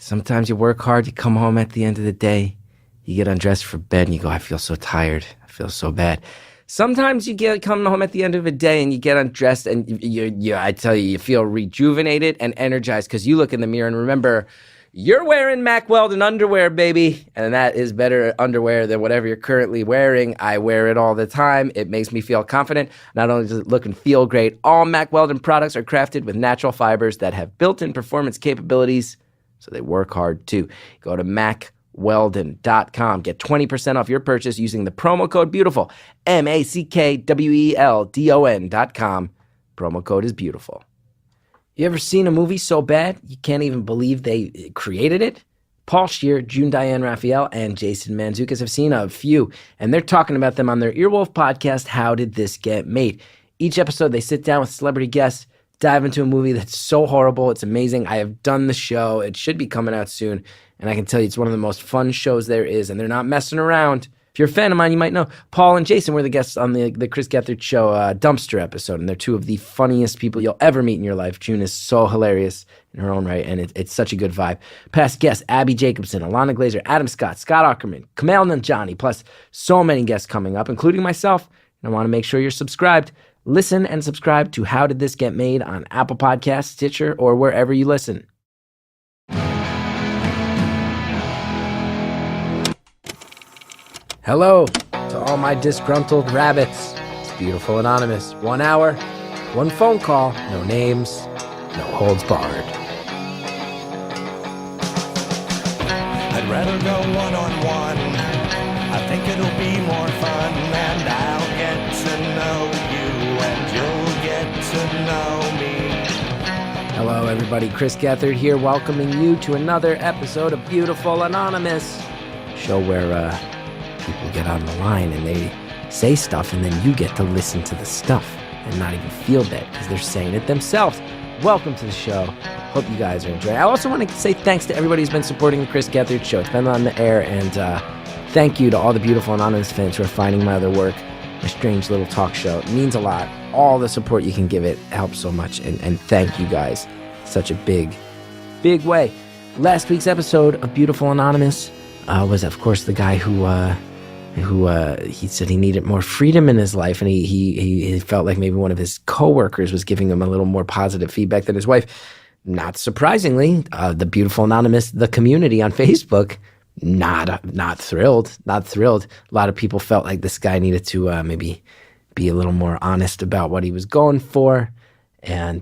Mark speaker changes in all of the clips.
Speaker 1: Sometimes you work hard, you come home at the end of the day, you get undressed for bed and you go, I feel so tired. I feel so bad. Sometimes you come home at the end of a day and you get undressed and I tell you, you feel rejuvenated and energized because you look in the mirror and remember, you're wearing Mack Weldon underwear, baby. And that is better underwear than whatever you're currently wearing. I wear it all the time. It makes me feel confident. Not only does it look and feel great, all Mack Weldon products are crafted with natural fibers that have built-in performance capabilities, so they work hard too. Go to MackWeldon.com. Get 20% off your purchase using the promo code BEAUTIFUL. MackWeldon.com. Promo code is BEAUTIFUL. You ever seen a movie so bad you can't even believe they created it? Paul Scheer, June Diane Raphael, and Jason Mantzoukas have seen a few, and they're talking about them on their Earwolf podcast, How Did This Get Made? Each episode, they sit down with celebrity guests, dive into a movie that's so horrible, it's amazing. I have done the show. It should be coming out soon, and I can tell you it's one of the most fun shows there is, and they're not messing around. If you're a fan of mine, you might know. Paul and Jason were the guests on the Chris Gethard Show Dumpster episode, and they're two of the funniest people you'll ever meet in your life. June is so hilarious in her own right, and it's such a good vibe. Past guests, Abby Jacobson, Alana Glazer, Adam Scott, Scott Aukerman, Kamal Nanjiani, plus so many guests coming up, including myself. And I want to make sure you're subscribed. Listen and subscribe to How Did This Get Made on Apple Podcasts, Stitcher, or wherever you listen. Hello to all my disgruntled rabbits. It's Beautiful Anonymous. 1 hour, one phone call, no names, no holds barred.
Speaker 2: I'd rather go one-on-one. I think it'll be more fun, and I'll get to know you, and you'll get to know me.
Speaker 1: Hello, everybody. Chris Gethard here, welcoming you to another episode of Beautiful Anonymous, show where people get on the line and they say stuff, and then you get to listen to the stuff and not even feel bad because they're saying it themselves. Welcome to the show. Hope you guys are enjoying it. I also want to say thanks to everybody who's been supporting the Chris Gethard Show. It's been on the air, and thank you to all the Beautiful Anonymous fans who are finding my other work, my strange little talk show. It means a lot. All the support you can give it helps so much, and thank you guys. Such a big, big way. Last week's episode of Beautiful Anonymous was, of course, the guy who he said he needed more freedom in his life, and he felt like maybe one of his coworkers was giving him a little more positive feedback than his wife. Not surprisingly, the Beautiful Anonymous, the community on Facebook, not thrilled. A lot of people felt like this guy needed to maybe be a little more honest about what he was going for. And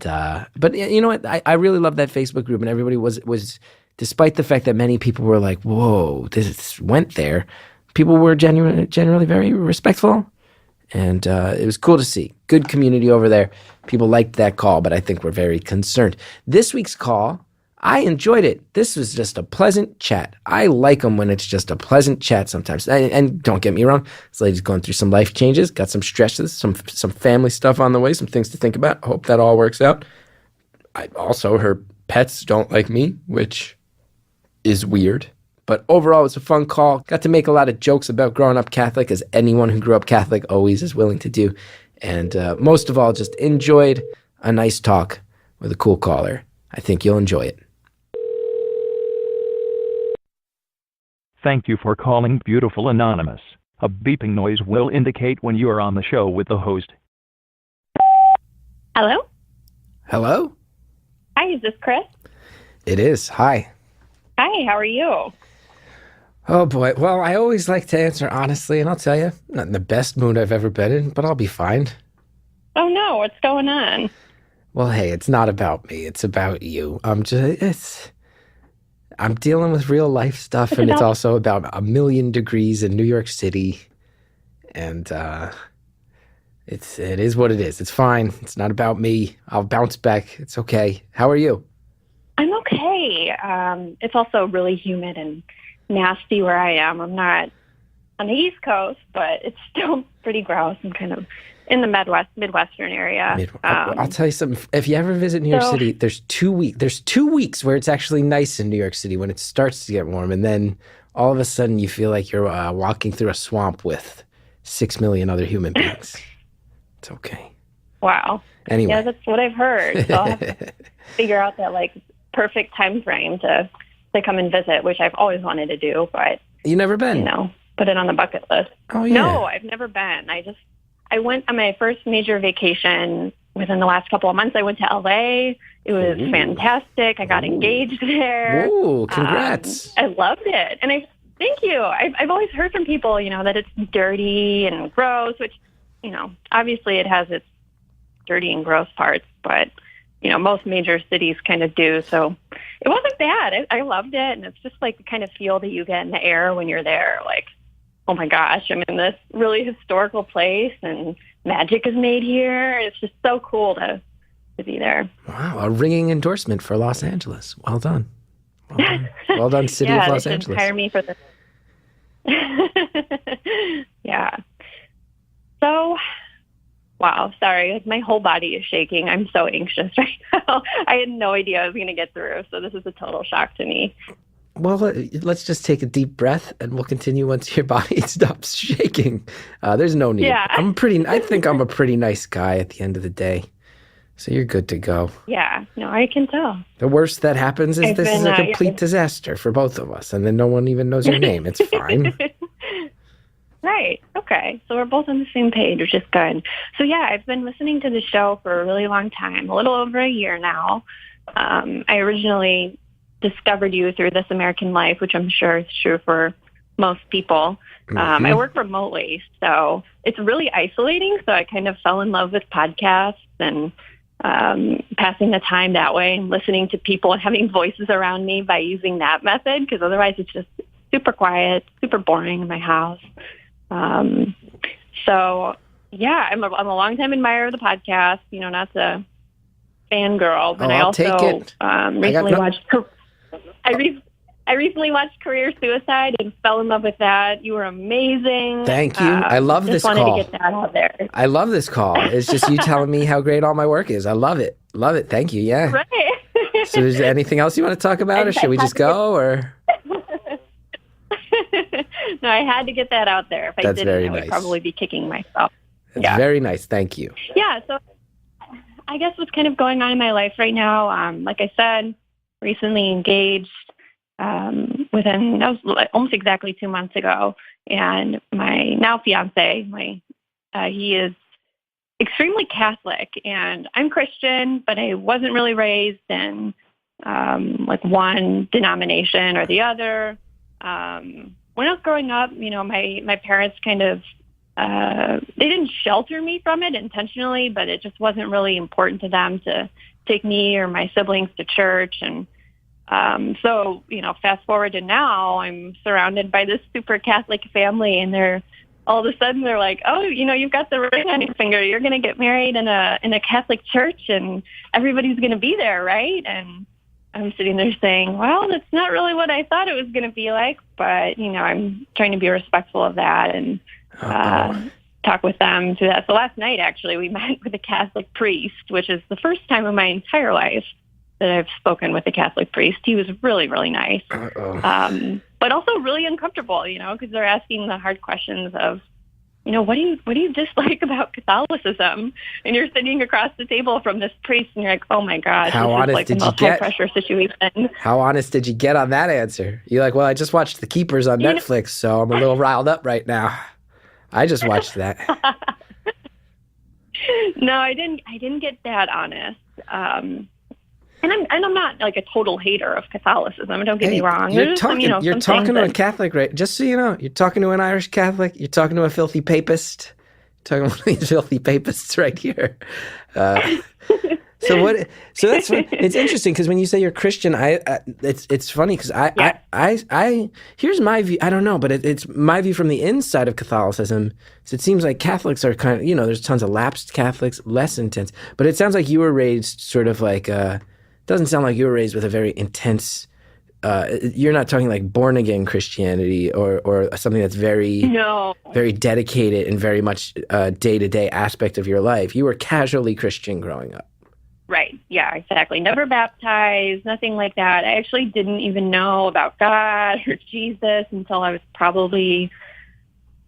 Speaker 1: but you know what? I really love that Facebook group, and everybody was despite the fact that many people were like, "Whoa, this went there." People were generally very respectful, and it was cool to see. Good community over there. People liked that call, but I think we're very concerned. This week's call, I enjoyed it. This was just a pleasant chat. I like them when it's just a pleasant chat sometimes. And don't get me wrong, this lady's going through some life changes, got some stresses, some family stuff on the way, some things to think about. Hope that all works out. Also, her pets don't like me, which is weird. But overall, it's a fun call. Got to make a lot of jokes about growing up Catholic, as anyone who grew up Catholic always is willing to do. And most of all, just enjoyed a nice talk with a cool caller. I think you'll enjoy it.
Speaker 3: Thank you for calling Beautiful Anonymous. A beeping noise will indicate when you are on the show with the host.
Speaker 4: Hello?
Speaker 1: Hello?
Speaker 4: Hi, is this Chris?
Speaker 1: It is. Hi.
Speaker 4: Hi, how are you?
Speaker 1: Oh, boy. Well, I always like to answer honestly, and I'll tell you, not in the best mood I've ever been in, but I'll be fine.
Speaker 4: Oh, no, what's going on?
Speaker 1: Well, hey, it's not about me. It's about you. I'm dealing with real life stuff, and it's also about 1,000,000 degrees in New York City, and it is what it is. It's fine. It's not about me. I'll bounce back. It's okay. How are you?
Speaker 4: I'm okay. It's also really humid and nasty where I am. I'm not on the East Coast, but it's still pretty gross. I'm kind of in the Midwestern area.
Speaker 1: I'll tell you something. If you ever visit New York City, there's 2 weeks. There's 2 weeks where it's actually nice in New York City when it starts to get warm, and then all of a sudden you feel like you're walking through a swamp with 6 million other human beings. It's okay.
Speaker 4: Wow.
Speaker 1: Anyway.
Speaker 4: Yeah, that's what I've heard. So I'll have to figure out that perfect time frame to to come and visit, which I've always wanted to do, but
Speaker 1: You never been?
Speaker 4: put it on the bucket list.
Speaker 1: Oh, yeah.
Speaker 4: No, I've never been. I went on my first major vacation within the last couple of months. I went to LA. It was fantastic. I got engaged there.
Speaker 1: Ooh, congrats.
Speaker 4: I loved it. And thank you. I've always heard from people, that it's dirty and gross, which, obviously it has its dirty and gross parts, but, most major cities kind of do. So it wasn't bad. I loved it. And it's just like the kind of feel that you get in the air when you're there. Like, oh my gosh, I'm in this really historical place and magic is made here. It's just so cool to be there.
Speaker 1: Wow, a ringing endorsement for Los Angeles. Well done. Well done, City of Los Angeles.
Speaker 4: Hire me for this. Yeah. So, wow, sorry. My whole body is shaking. I'm so anxious right now. I had no idea I was going to get through, so this is a total shock to me.
Speaker 1: Well, let's just take a deep breath, and we'll continue once your body stops shaking. There's no need.
Speaker 4: Yeah.
Speaker 1: I think I'm a pretty nice guy at the end of the day, so you're good to go.
Speaker 4: Yeah, no, I can tell.
Speaker 1: The worst that happens is this is a complete disaster for both of us, and then no one even knows your name. It's fine.
Speaker 4: Right. Okay. So we're both on the same page, which is good. So yeah, I've been listening to the show for a really long time, a little over a year now. I originally discovered you through This American Life, which I'm sure is true for most people. I work remotely, so it's really isolating. So I kind of fell in love with podcasts and passing the time that way and listening to people and having voices around me by using that method, because otherwise it's just super quiet, super boring in my house. So yeah, I'm a longtime admirer of the podcast, not the fangirl, but I also recently watched I recently watched Career Suicide and fell in love with that. You were amazing.
Speaker 1: Thank you. I love this call.
Speaker 4: Just wanted to get that out there.
Speaker 1: I love this call. It's just you telling me how great all my work is. I love it. Love it. Thank you. Yeah.
Speaker 4: Right.
Speaker 1: So is there anything else you want to talk about, or should we just go? Or
Speaker 4: no, I had to get that out there. If I didn't, I would probably be kicking myself.
Speaker 1: That's very nice. Thank you.
Speaker 4: Yeah. So I guess what's kind of going on in my life right now, like I said, recently engaged that was almost exactly 2 months ago. And my now fiance, he is extremely Catholic, and I'm Christian, but I wasn't really raised in one denomination or the other. When I was growing up, my parents kind of, they didn't shelter me from it intentionally, but it just wasn't really important to them to take me or my siblings to church. And so, fast forward to now, I'm surrounded by this super Catholic family, and all of a sudden they're like, oh, you've got the ring on your finger. You're going to get married in a Catholic church, and everybody's going to be there, right? And I'm sitting there saying, well, that's not really what I thought it was going to be like, but, I'm trying to be respectful of that and talk with them through that. So last night, actually, we met with a Catholic priest, which is the first time in my entire life that I've spoken with a Catholic priest. He was really, really nice, but also really uncomfortable, because they're asking the hard questions of, what do you dislike about Catholicism? And you're sitting across the table from this priest, and you're like, oh my gosh,
Speaker 1: how honest did you get? High
Speaker 4: pressure situation.
Speaker 1: How honest did you get on that answer? You're like, well, I just watched The Keepers on Netflix, so I'm a little riled up right now. I just watched that.
Speaker 4: No, I didn't get that honest. And I'm not like a total hater of Catholicism. Don't get me wrong.
Speaker 1: You're talking to a Catholic, right? Just so you know, you're talking to an Irish Catholic. You're talking to a filthy papist. You're talking to one of these filthy papists right here. So that's it's interesting, because when you say you're Christian, it's funny because I here's my view. I don't know, but it's my view from the inside of Catholicism. So it seems like Catholics are kind of, there's tons of lapsed Catholics, less intense. But it sounds like you were raised sort of like doesn't sound like you were raised with a very intense, you're not talking like born again Christianity or something that's very dedicated and very much day-to-day aspect of your life. You were casually Christian growing up.
Speaker 4: Right. Yeah, exactly. Never baptized, nothing like that. I actually didn't even know about God or Jesus until I was probably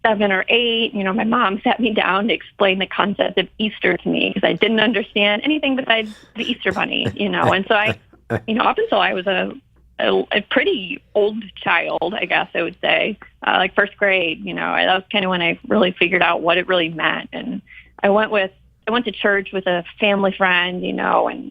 Speaker 4: 7 or 8. My mom sat me down to explain the concept of Easter to me, because I didn't understand anything besides the Easter bunny, and so I, up until I was a a pretty old child, I guess I would say, like first grade. That was kind of when I really figured out what it really meant. And I went to church with a family friend, and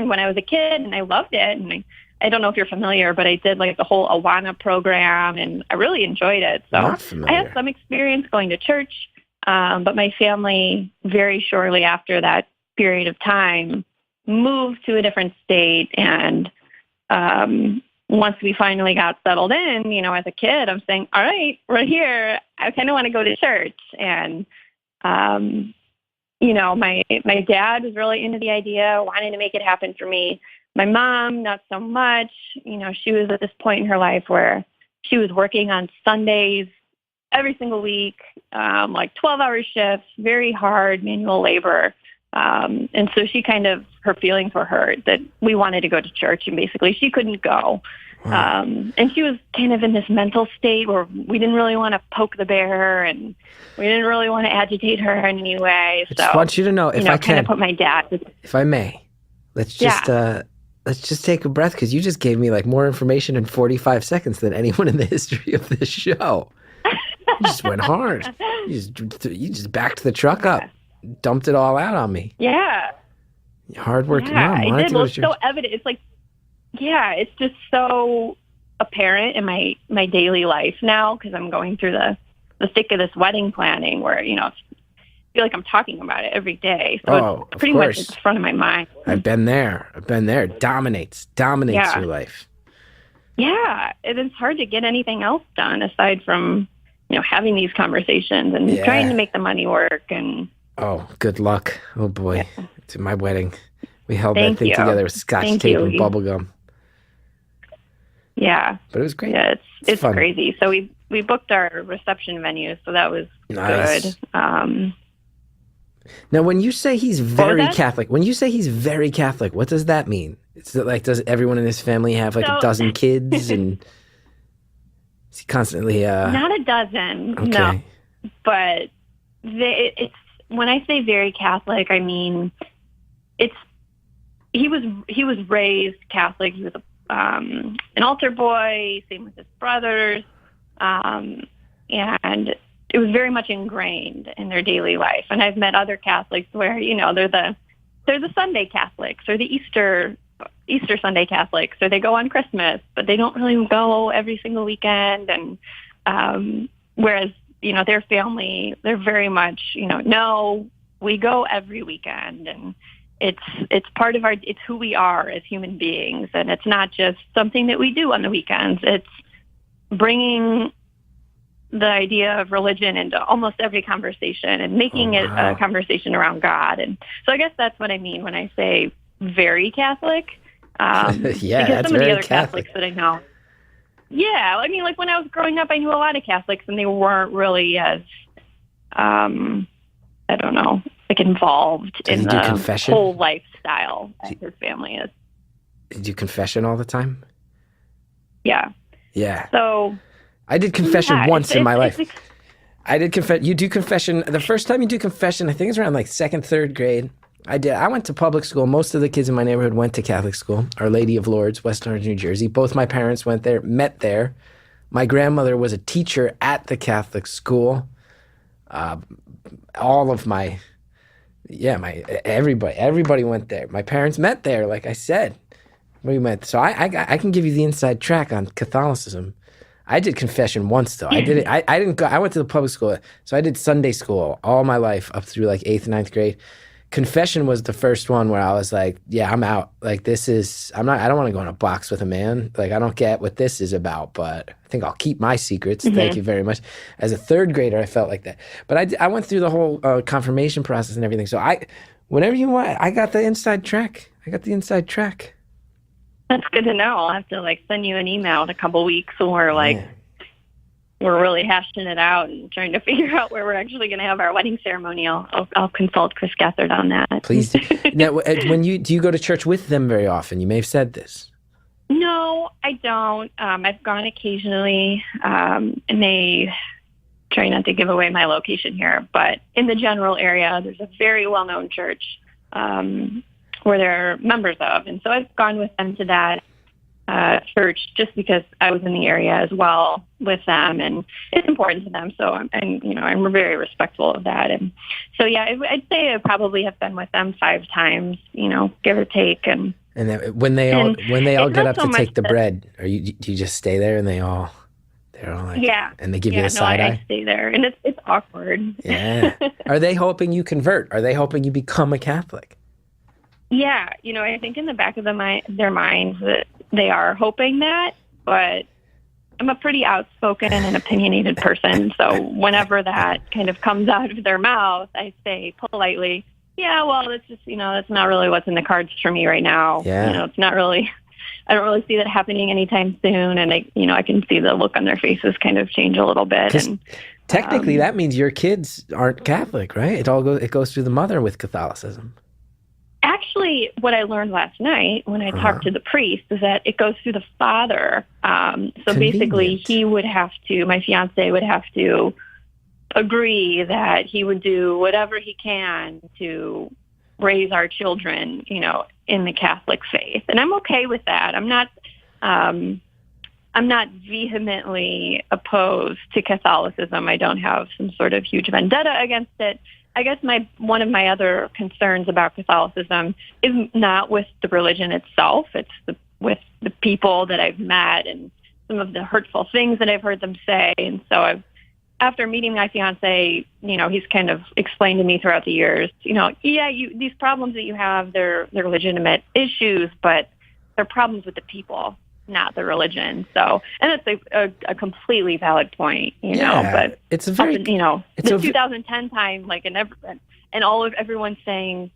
Speaker 4: when I was a kid, and I loved it. And I don't know if you're familiar, but I did like the whole Awana program, and I really enjoyed it. So I had some experience going to church, but my family very shortly after that period of time moved to a different state. And once we finally got settled in, as a kid, I'm saying, all right, we're here. I kind of want to go to church. And, my dad was really into the idea, wanting to make it happen for me. My mom, not so much. She was at this point in her life where she was working on Sundays every single week, like 12-hour shifts, very hard manual labor. And so her feelings were hurt that we wanted to go to church, and basically she couldn't go. And she was kind of in this mental state where we didn't really want to poke the bear, and we didn't really want to agitate her in any way. So
Speaker 1: I just want you to know, if I can,
Speaker 4: put my dad.
Speaker 1: If I may, let's just take a breath, because you just gave me like more information in 45 seconds than anyone in the history of this show. You just went hard. You just backed the truck up, dumped it all out on me.
Speaker 4: Yeah.
Speaker 1: Hardworking
Speaker 4: mom.
Speaker 1: I
Speaker 4: did. Well, it's so evident. It's like, it's just so apparent in my daily life now, because I'm going through the thick of this wedding planning where, I feel like I'm talking about it every day. So it's pretty much in front of my mind.
Speaker 1: I've been there. It dominates your life.
Speaker 4: Yeah. It's hard to get anything else done aside from, having these conversations and trying to make the money work. And
Speaker 1: oh, good luck. Oh boy. To my wedding. We held that thing together with scotch tape and bubble gum.
Speaker 4: Yeah.
Speaker 1: But it was great.
Speaker 4: Yeah, it's crazy. So we booked our reception venue, so that was good.
Speaker 1: Now, when you say he's very Catholic, what does that mean? It's like, does everyone in his family have like a dozen kids, and is he constantly
Speaker 4: not a dozen, no. But it's when I say very Catholic, I mean he was raised Catholic. He was an altar boy, same with his brothers, and it was very much ingrained in their daily life. And I've met other Catholics where they're the Sunday Catholics or the Easter Sunday Catholics, or they go on Christmas, but they don't really go every single weekend. And whereas their family, they're very much no, we go every weekend, and it's part of it's who we are as human beings, and it's not just something that we do on the weekends. It's bringing the idea of religion into almost every conversation and making it a conversation around God. And so I guess that's what I mean when I say very Catholic. Because some of the other Catholics that I know. Yeah, I mean, like when I was growing up, I knew a lot of Catholics, and they weren't really as, I don't know, like involved in the whole lifestyle as his family is.
Speaker 1: Did you confession all the time?
Speaker 4: Yeah.
Speaker 1: Yeah.
Speaker 4: So
Speaker 1: I did confession once in my life. I did confession. You do confession. The first time you do confession, I think it's around like second, third grade. I did. I went to public school. Most of the kids in my neighborhood went to Catholic school, Our Lady of Lourdes, West Orange, New Jersey. Both my parents went there, met there. My grandmother was a teacher at the Catholic school. All of everybody went there. My parents met there, like I said. We met. So I can give you the inside track on Catholicism. I did confession once though. I did it. I didn't go. I went to the public school, so I did Sunday school all my life up through like 8th, 9th grade. Confession was the first one where I was like, yeah, I'm out. Like I don't want to go in a box with a man. Like I don't get what this is about, but I think I'll keep my secrets. Mm-hmm. Thank you very much. As a third grader, I felt like that. But I went through the whole confirmation process and everything. So whenever you want, I got the inside track.
Speaker 4: That's good to know. I'll have to send you an email in a couple weeks when we're really hashing it out and trying to figure out where we're actually going to have our wedding ceremony. I'll consult Chris Gethard on that.
Speaker 1: Please do. Now, do you go to church with them very often? You may have said this.
Speaker 4: No, I don't. I've gone occasionally, and they try not to give away my location here, but in the general area, there's a very well-known church where they're members of, and so I've gone with them to that. church just because I was in the area as well with them, and it's important to them. So I'm very respectful of that. And so, yeah, I'd say I probably have been with them 5 times, give or take. And
Speaker 1: then when they all get up
Speaker 4: so
Speaker 1: to take the bread, do you just stay there and they're all like,
Speaker 4: yeah,
Speaker 1: and they give you the side eye?
Speaker 4: I stay there, and it's awkward.
Speaker 1: Yeah. Are they hoping you convert? Are they hoping you become a Catholic?
Speaker 4: Yeah, I think in the back of their minds that they are hoping that, but I'm a pretty outspoken and opinionated person, so whenever that kind of comes out of their mouth, I say politely, yeah, well, that's just, that's not really what's in the cards for me right now.
Speaker 1: Yeah.
Speaker 4: It's not really, I don't really see that happening anytime soon, and I can see the look on their faces kind of change a little bit. And
Speaker 1: technically, that means your kids aren't Catholic, right? It goes through the mother with Catholicism.
Speaker 4: Actually, what I learned last night when I talked to the priest is that it goes through the father. So basically, my fiance would have to agree that he would do whatever he can to raise our children, in the Catholic faith. And I'm okay with that. I'm not vehemently opposed to Catholicism. I don't have some sort of huge vendetta against it. I guess one of my other concerns about Catholicism is not with the religion itself. It's with the people that I've met and some of the hurtful things that I've heard them say. And so after meeting my fiance, he's kind of explained to me throughout the years, these problems that you have, they're legitimate issues, but they're problems with the people, not the religion. So, and that's a completely valid point, but it's a very, the 2010 time, like, and everyone's saying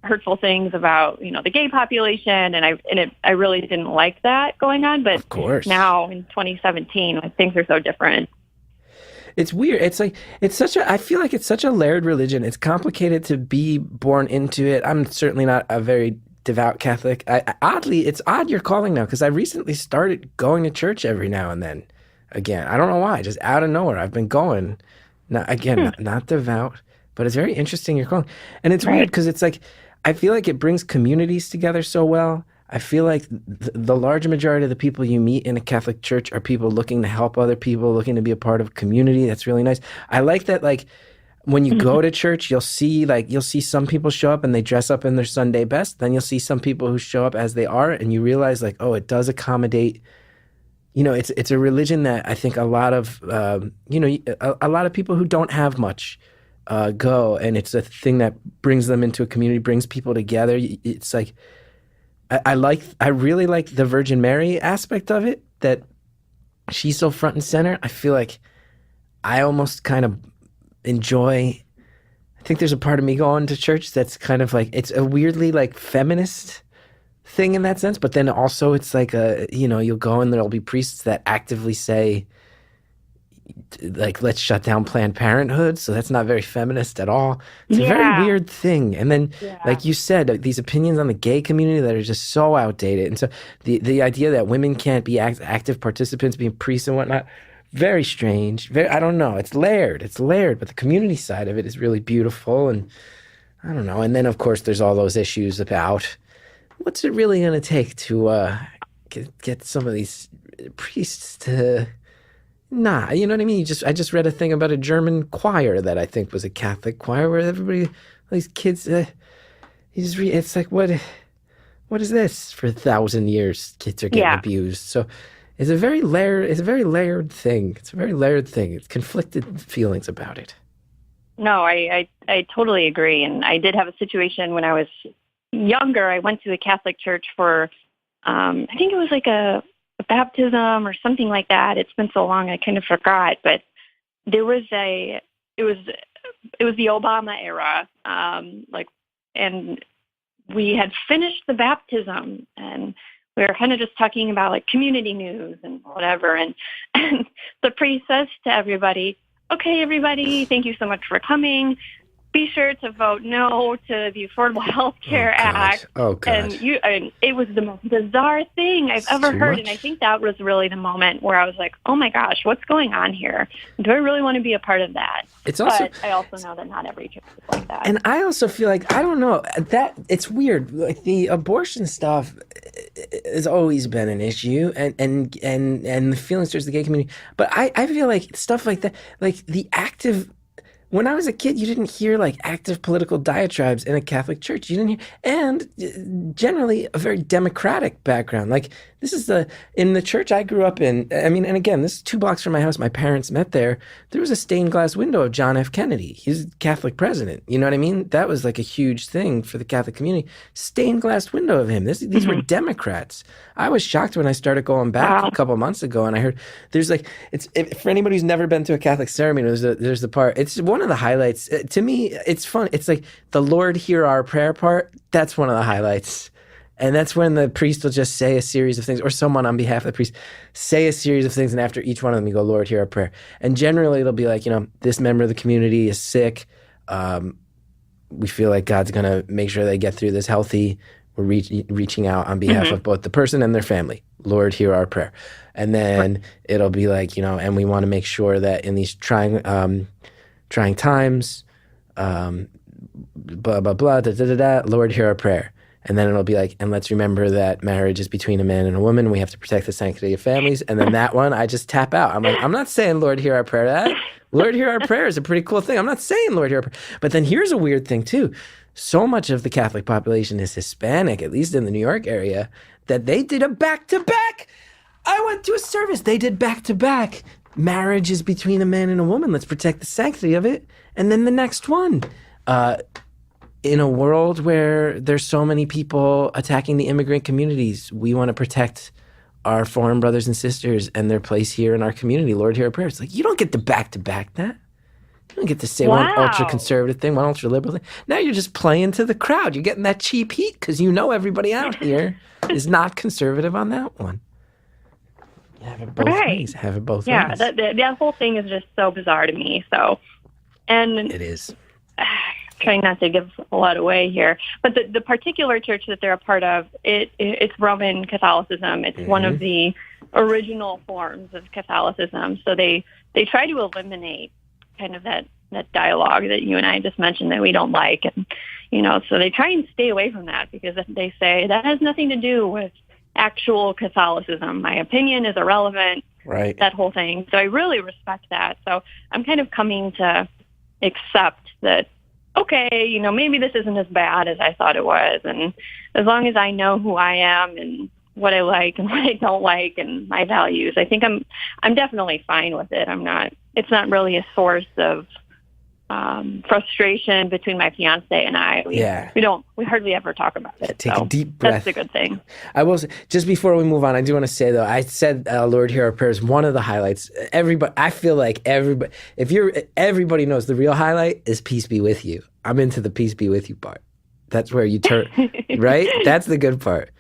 Speaker 4: hurtful things about, the gay population. And I really didn't like that going on, but
Speaker 1: of course,
Speaker 4: now in 2017, things are so different.
Speaker 1: It's weird. I feel like it's such a layered religion. It's complicated to be born into it. I'm certainly not a very devout Catholic. It's odd you're calling now, because I recently started going to church every now and then again. I don't know why, just out of nowhere. I've been going, not devout, but it's very interesting you're calling. And it's weird because it's like, I feel like it brings communities together so well. I feel like the large majority of the people you meet in a Catholic church are people looking to help other people, looking to be a part of community. That's really nice. I like that, like, when you go to church, you'll see some people show up and they dress up in their Sunday best. Then you'll see some people who show up as they are, and you realize, like, oh, it does accommodate. It's a religion that I think a lot of a lot of people who don't have much go, and it's a thing that brings them into a community, brings people together. It's like I really like the Virgin Mary aspect of it, that she's so front and center. I feel like I almost kind of enjoy. I think there's a part of me going to church that's kind of like, it's a weirdly like feminist thing in that sense, but then also it's like you'll go and there'll be priests that actively say, like, let's shut down Planned Parenthood. So that's not very feminist at all. It's a very weird thing. And then, like you said, these opinions on the gay community that are just so outdated. And so the idea that women can't be active participants, being priests and whatnot, very strange. I don't know. It's layered, but the community side of it is really beautiful. And I don't know. And then, of course, there's all those issues about what's it really going to take to get some of these priests to... Nah, you know what I mean? I just read a thing about a German choir that I think was a Catholic choir, where everybody, these kids, it's like, what is this? For 1,000 years, kids are getting abused. So it's a very layered thing. It's conflicted feelings about it.
Speaker 4: No, I totally agree. And I did have a situation when I was younger. I went to a Catholic church for, I think it was like a baptism or something like that. It's been so long I kind of forgot, but it was the Obama era, and we had finished the baptism, and we were kind of just talking about like community news and whatever, and the priest says to everybody, "Okay, everybody, thank you so much for coming. be sure to vote no to the Affordable Health Care Act.
Speaker 1: Oh, God.
Speaker 4: And it was the most bizarre thing I've ever heard.
Speaker 1: Much.
Speaker 4: And I think that was really the moment where I was like, oh, my gosh, what's going on here? Do I really want to be a part of that? But I also know that not every church is like that.
Speaker 1: And I also feel like, I don't know, that it's weird. Like the abortion stuff has always been an issue and the feelings towards the gay community. But I feel like stuff like that, like the active, when I was a kid, you didn't hear like active political diatribes in a Catholic church. You didn't hear, and generally a very democratic background. Like this is in the church I grew up in. I mean, and again, this is 2 blocks from my house. My parents met there. There was a stained glass window of John F. Kennedy. He's Catholic president. You know what I mean? That was like a huge thing for the Catholic community. Stained glass window of him. These were Democrats. I was shocked when I started going back a couple months ago, and I heard there's like for anybody who's never been to a Catholic ceremony, there's the part. It's one of the highlights. To me, it's fun. It's like the Lord hear our prayer part. That's one of the highlights. And that's when the priest will just say a series of things, or someone on behalf of the priest say a series of things, and after each one of them you go, Lord, hear our prayer. And generally it'll be like, this member of the community is sick. We feel like God's going to make sure they get through this healthy. We're reaching out on behalf of both the person and their family. Lord, hear our prayer. And then it'll be like, and we want to make sure that in these trying times, blah, blah, blah, da, da, da, da, Lord, hear our prayer. And then it'll be like, and let's remember that marriage is between a man and a woman. We have to protect the sanctity of families. And then that one, I just tap out. I'm like, I'm not saying Lord, hear our prayer. That Lord, hear our prayer is a pretty cool thing. I'm not saying Lord, hear our prayer. But then here's a weird thing too. So much of the Catholic population is Hispanic, at least in the New York area, that they did a back-to-back. I went to a service. They did back-to-back. Marriage is between a man and a woman. Let's protect the sanctity of it. And then the next one. In a world where there's so many people attacking the immigrant communities, we want to protect our foreign brothers and sisters and their place here in our community. Lord, hear our prayers. It's like, you don't get to back-to-back that. You don't get to say one ultra-conservative thing, one ultra-liberal thing. Now you're just playing to the crowd. You're getting that cheap heat because everybody out here is not conservative on that one. You have it both ways. Have it both ways.
Speaker 4: Yeah, that whole thing is just so bizarre to me. And
Speaker 1: it is.
Speaker 4: Trying not to give a lot away here, but the particular church that they're a part of, it's Roman Catholicism. It's one of the original forms of Catholicism. So they try to eliminate kind of that dialogue that you and I just mentioned that we don't like, and so they try and stay away from that because they say that has nothing to do with actual Catholicism. My opinion is irrelevant.
Speaker 1: Right.
Speaker 4: That whole thing. So I really respect that. So I'm kind of coming to accept that. Okay, maybe this isn't as bad as I thought it was. And as long as I know who I am and what I like and what I don't like and my values, I think I'm definitely fine with it. It's not really a source of frustration between my fiance and I. We hardly ever talk about it.
Speaker 1: Take a deep breath.
Speaker 4: That's a good thing.
Speaker 1: I will say, just before we move on, I do want to say though, I said Lord, hear our prayers, one of the highlights. I feel like everybody knows the real highlight is peace be with you. I'm into the peace be with you part. That's where you turn, right? That's the good part.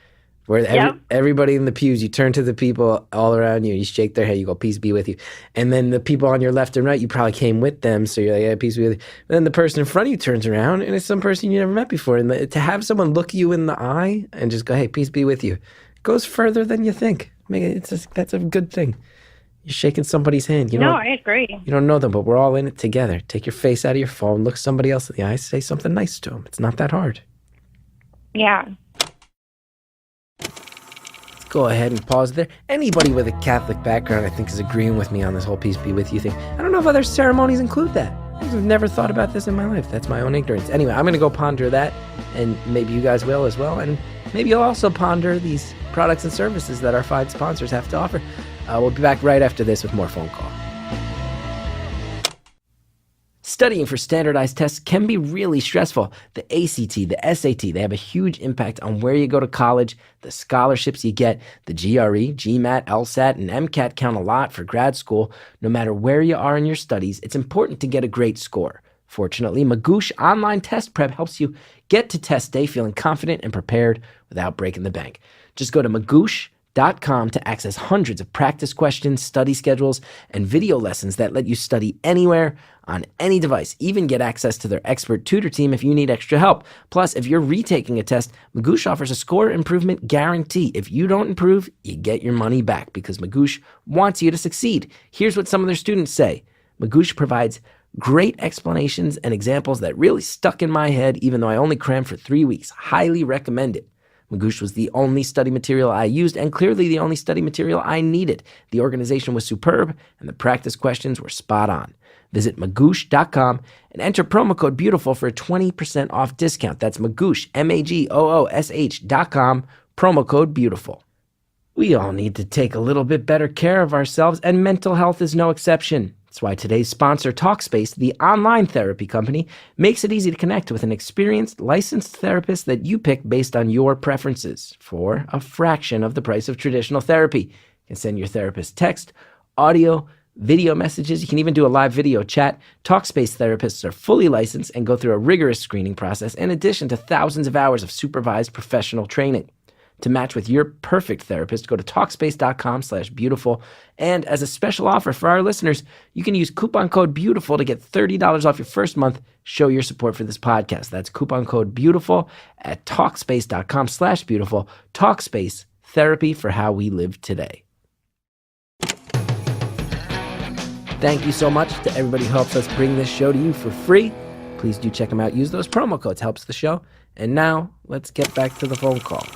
Speaker 1: Where everybody in the pews, you turn to the people all around you, you shake their head, you go, peace be with you. And then the people on your left and right, you probably came with them, so you're like, yeah, peace be with you. But then the person in front of you turns around, and it's some person you never met before. And to have someone look you in the eye and just go, hey, peace be with you, goes further than you think. That's a good thing. You're shaking somebody's hand.
Speaker 4: I agree.
Speaker 1: You don't know them, but we're all in it together. Take your face out of your phone, look somebody else in the eye, say something nice to them. It's not that hard.
Speaker 4: Yeah.
Speaker 1: Go ahead and pause there. Anybody with a Catholic background, I think, is agreeing with me on this whole peace be with you thing. I don't know if other ceremonies include that. I've never thought about this in my life. That's my own ignorance. Anyway, I'm going to go ponder that, and maybe you guys will as well. And maybe you'll also ponder these products and services that our fine sponsors have to offer. We'll be back right after this with more phone call. Studying for standardized tests can be really stressful. The ACT, the SAT, they have a huge impact on where you go to college, the scholarships you get. The GRE, GMAT, LSAT, and MCAT count a lot for grad school. No matter where you are in your studies, it's important to get a great score. Fortunately, Magoosh Online Test Prep helps you get to test day feeling confident and prepared without breaking the bank. Just go to magoosh.com magoosh.com to access hundreds of practice questions, study schedules, and video lessons that let you study anywhere, on any device. Even get access to their expert tutor team if you need extra help. Plus, if you're retaking a test, Magoosh offers a score improvement guarantee. If you don't improve, you get your money back because Magoosh wants you to succeed. Here's what some of their students say. Magoosh provides great explanations and examples that really stuck in my head even though I only crammed for 3 weeks. Highly recommend it. Magoosh was the only study material I used and clearly the only study material I needed. The organization was superb and the practice questions were spot on. Visit magoosh.com and enter promo code BEAUTIFUL for a 20% off discount. That's Magoosh, MAGOOSH.com, promo code BEAUTIFUL. We all need to take a little bit better care of ourselves, and mental health is no exception. That's why today's sponsor, Talkspace, the online therapy company, makes it easy to connect with an experienced, licensed therapist that you pick based on your preferences for a fraction of the price of traditional therapy. You can send your therapist text, audio, video messages. You can even do a live video chat. Talkspace therapists are fully licensed and go through a rigorous screening process in addition to thousands of hours of supervised professional training. To match with your perfect therapist, go to Talkspace.com/beautiful. And as a special offer for our listeners, you can use coupon code BEAUTIFUL to get $30 off your first month. Show your support for this podcast. That's coupon code BEAUTIFUL at Talkspace.com/beautiful. Talkspace, therapy for how we live today. Thank you so much to everybody who helps us bring this show to you for free. Please do check them out. Use those promo codes. Helps the show. And now, let's get back to the phone call.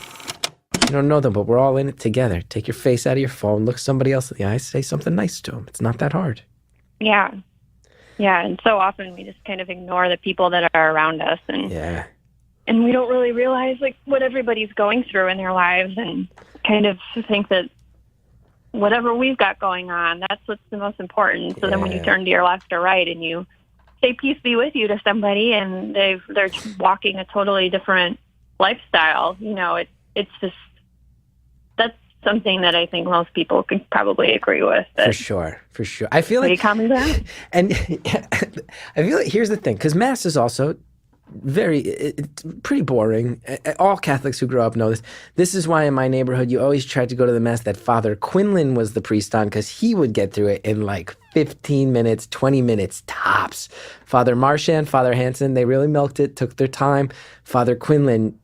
Speaker 1: You don't know them, but we're all in it together. Take your face out of your phone. Look somebody else in the eyes. Say something nice to them. It's not that hard.
Speaker 4: Yeah. Yeah, and so often we just kind of ignore the people that are around us. And we don't really realize, like, what everybody's going through in their lives and kind of think that whatever we've got going on, that's what's the most important. So then when you turn to your left or right and you say peace be with you to somebody and they're walking a totally different lifestyle, you know, it's just, that's something that I think most people could probably agree with.
Speaker 1: For sure. I feel like...
Speaker 4: common ground.
Speaker 1: And I feel like, here's the thing, because Mass is also it's pretty boring. All Catholics who grow up know this. This is why in my neighborhood you always tried to go to the Mass that Father Quinlan was the priest on, because he would get through it in like 15 minutes, 20 minutes tops. Father Marchand, Father Hansen, they really milked it, took their time. Father Quinlan...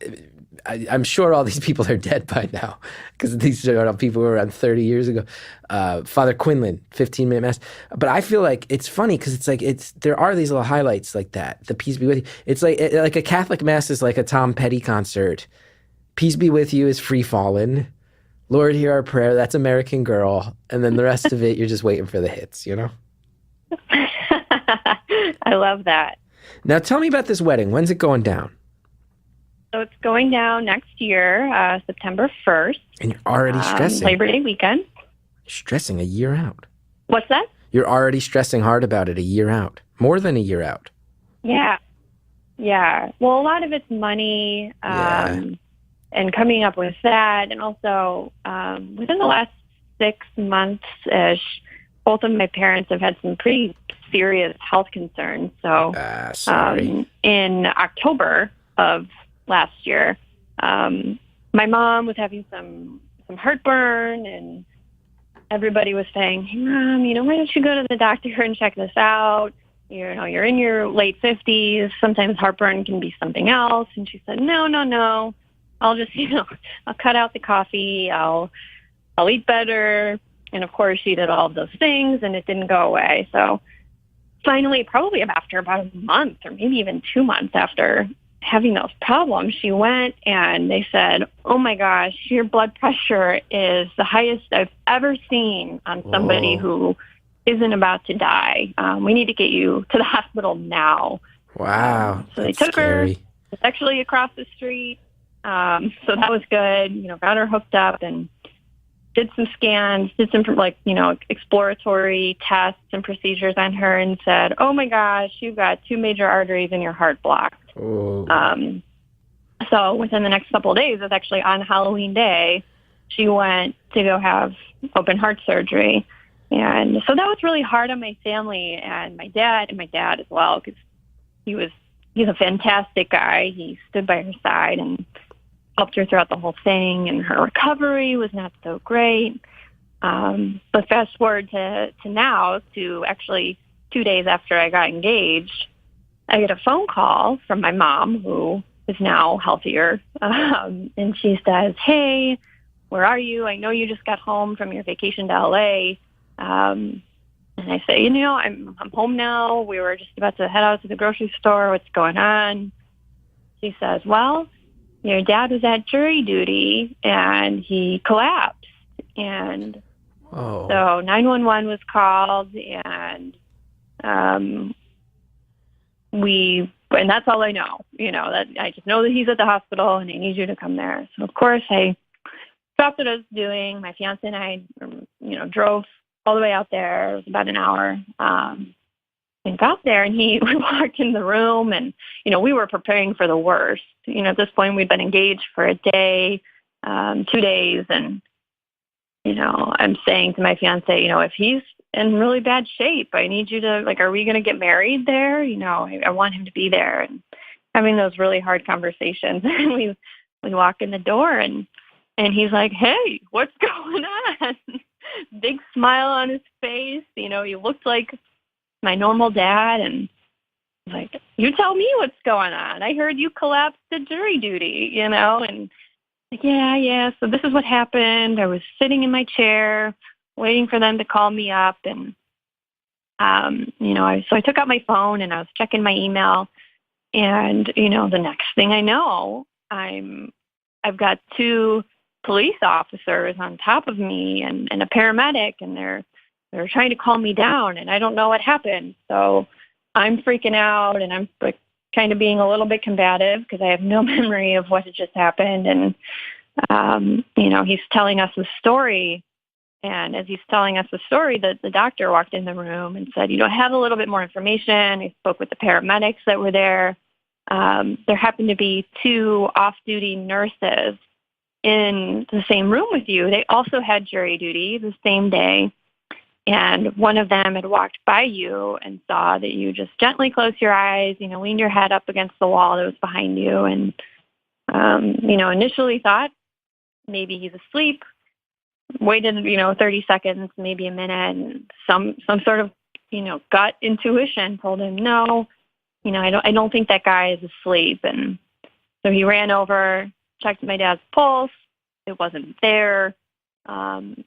Speaker 1: I'm sure all these people are dead by now because these are people who were around 30 years ago. Father Quinlan, 15-minute Mass. But I feel like it's funny because it's like there are these little highlights like that. The Peace Be With You. It's like a Catholic Mass is like a Tom Petty concert. Peace Be With You is Free Fallin'. Lord, Hear Our Prayer, that's American Girl. And then the rest of it, you're just waiting for the hits, you know?
Speaker 4: I love that.
Speaker 1: Now tell me about this wedding. When's it going down?
Speaker 4: So it's going down next year, September 1st.
Speaker 1: And you're already stressing.
Speaker 4: Labor Day weekend.
Speaker 1: You're stressing a year out.
Speaker 4: What's that?
Speaker 1: You're already stressing hard about it a year out. More than a year out.
Speaker 4: Yeah. Well, a lot of it's money and coming up with that. And also, within the last 6 months-ish, both of my parents have had some pretty serious health concerns. So in October of last year, my mom was having some heartburn, and everybody was saying, "Hey, Mom, why don't you go to the doctor and check this out? You're in your late 50s. Sometimes heartburn can be something else." And she said, "No. I'll just, I'll cut out the coffee. I'll eat better." And of course, she did all of those things, and it didn't go away. So finally, probably after about a month or maybe even 2 months after having those problems, she went and they said, "Oh my gosh, your blood pressure is the highest I've ever seen on somebody who isn't about to die. We need to get you to the hospital now."
Speaker 1: Wow.
Speaker 4: So they took her. It's actually across the street. So that was good. Got her hooked up and did some scans, did some exploratory tests and procedures on her, and said, "Oh my gosh, you've got 2 major arteries in your heart blocked." So within the next couple of days, it's actually on Halloween Day, she went to go have open heart surgery. And so that was really hard on my family and my dad as well, because he's a fantastic guy. He stood by her side and helped her throughout the whole thing, and her recovery was not so great. But fast forward to now, to actually 2 days after I got engaged, I get a phone call from my mom, who is now healthier. And she says, "Hey, where are you? I know you just got home from your vacation to LA." And I say, I'm home now. We were just about to head out to the grocery store. What's going on? She says, "Well, your dad was at jury duty and he collapsed." And so 911 was called, and and that's all I know. That I just know that he's at the hospital and I need you to come there. So of course I stopped what I was doing. My fiance and I, drove all the way out there. It was about an hour. And got there, and we walked in the room, and, we were preparing for the worst. At this point, we'd been engaged for a day, 2 days, and, I'm saying to my fiance, if he's in really bad shape, I need you to, are we going to get married there? I want him to be there, and having those really hard conversations. And we walk in the door, and he's like, "Hey, what's going on?" Big smile on his face. He looked like my normal dad, and like, "You tell me what's going on. I heard you collapsed at jury duty," and like, yeah. So this is what happened. I was sitting in my chair waiting for them to call me up, and so I took out my phone and I was checking my email, and the next thing I know, I've got 2 police officers on top of me and a paramedic, and they're trying to calm me down, and I don't know what happened. So I'm freaking out, and I'm kind of being a little bit combative because I have no memory of what had just happened. And, he's telling us the story. And as he's telling us the story, the doctor walked in the room and said, "Have a little bit more information." He spoke with the paramedics that were there. There happened to be 2 off-duty nurses in the same room with you. They also had jury duty the same day. And one of them had walked by you and saw that you just gently closed your eyes, leaned your head up against the wall that was behind you. And, initially thought maybe he's asleep, waited, 30 seconds, maybe a minute, and some sort of, gut intuition told him, "No, I don't think that guy is asleep." And so he ran over, checked my dad's pulse. It wasn't there. And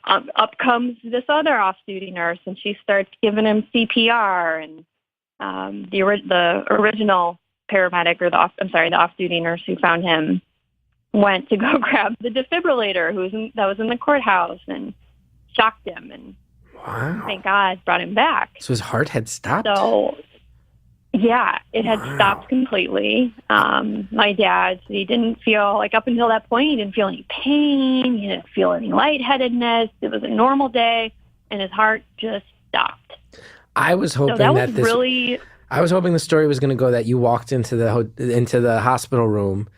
Speaker 4: up comes this other off-duty nurse, and she starts giving him CPR. And the original paramedic, or the off-duty nurse who found him, went to go grab the defibrillator that was in the courthouse, and shocked him. And
Speaker 1: wow,
Speaker 4: thank God, brought him back.
Speaker 1: So his heart had stopped?
Speaker 4: So yeah, it had stopped completely. My dad, he didn't feel, up until that point, he didn't feel any pain. He didn't feel any lightheadedness. It was a normal day, and his heart just stopped.
Speaker 1: I was hoping I was hoping the story was going to go that you walked into the hospital room,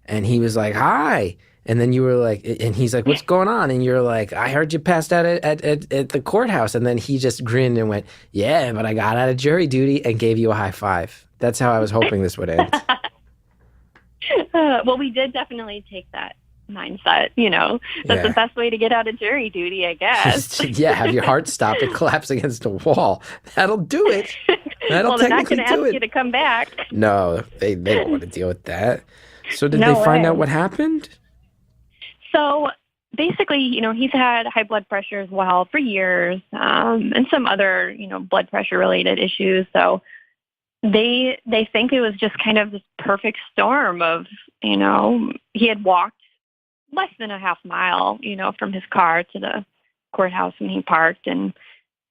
Speaker 1: and he was like, "Hi." And then you were like, and he's like, "What's going on?" And you're like, "I heard you passed out at the courthouse." And then he just grinned and went, "Yeah, but I got out of jury duty," and gave you a high five. That's how I was hoping this would end.
Speaker 4: Well, we did definitely take that mindset. That's the best way to get out of jury duty, I guess.
Speaker 1: Yeah, have your heart stop and collapse against a wall. That'll do it. That'll
Speaker 4: they're not
Speaker 1: technically
Speaker 4: going to ask
Speaker 1: do it.
Speaker 4: you to come back.
Speaker 1: No, they don't want to deal with that. So did they find out what happened?
Speaker 4: So basically, he's had high blood pressure as well for years, and some other, blood pressure related issues. So they think it was just kind of this perfect storm of, he had walked less than a half mile, from his car to the courthouse when he parked.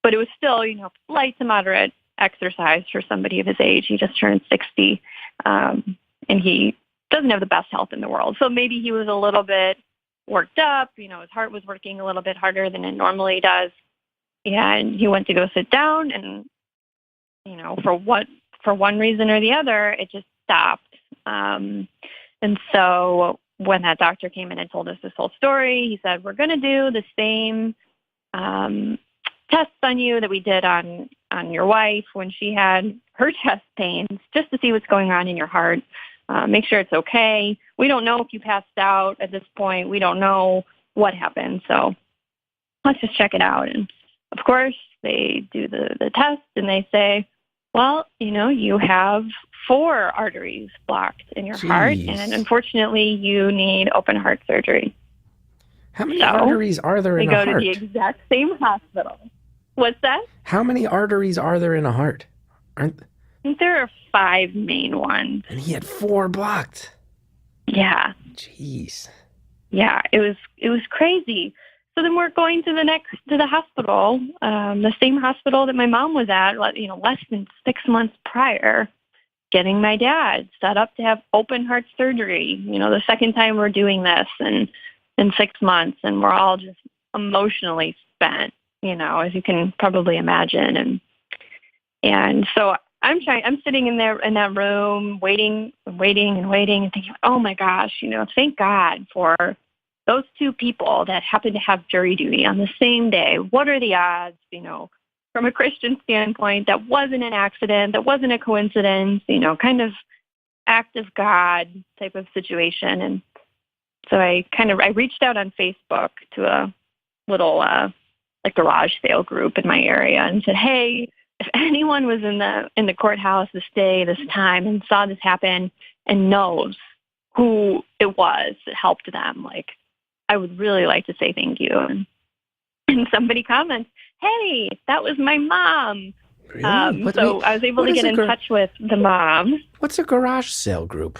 Speaker 4: But it was still, light to moderate exercise for somebody of his age. He just turned 60, and he doesn't have the best health in the world. So maybe he was a little bit worked up, his heart was working a little bit harder than it normally does. And he went to go sit down, and, for one reason or the other, it just stopped. And so when that doctor came in and told us this whole story, he said, "We're going to do the same tests on you that we did on your wife when she had her chest pains, just to see what's going on in your heart. make sure it's okay. We don't know if you passed out at this point. We don't know what happened. So let's just check it out. And of course, they do the test and they say, well, you have 4 arteries blocked in your heart. And unfortunately, you need open heart surgery.
Speaker 1: How many arteries are there in a heart?
Speaker 4: They go to the exact same hospital. What's that?
Speaker 1: How many arteries are there in a heart?
Speaker 4: I think there are 5 main ones.
Speaker 1: And he had 4 blocked.
Speaker 4: Yeah.
Speaker 1: Jeez.
Speaker 4: Yeah, it was crazy. So then we're going to the hospital, the same hospital that my mom was at, less than 6 months prior, getting my dad set up to have open heart surgery. The second time we're doing this in 6 months, and we're all just emotionally spent, as you can probably imagine. And so I'm sitting in that room waiting and thinking, oh my gosh, thank God for those 2 people that happen to have jury duty on the same day. What are the odds, from a Christian standpoint, that wasn't an accident, that wasn't a coincidence, kind of act of God type of situation. And so I reached out on Facebook to a little garage sale group in my area and said, hey, if anyone was in the courthouse this day, this time, and saw this happen and knows who it was that helped them, I would really like to say thank you. And somebody comments, hey, that was my mom.
Speaker 1: Really?
Speaker 4: So I was able to get in touch with the mom.
Speaker 1: What's a garage sale group?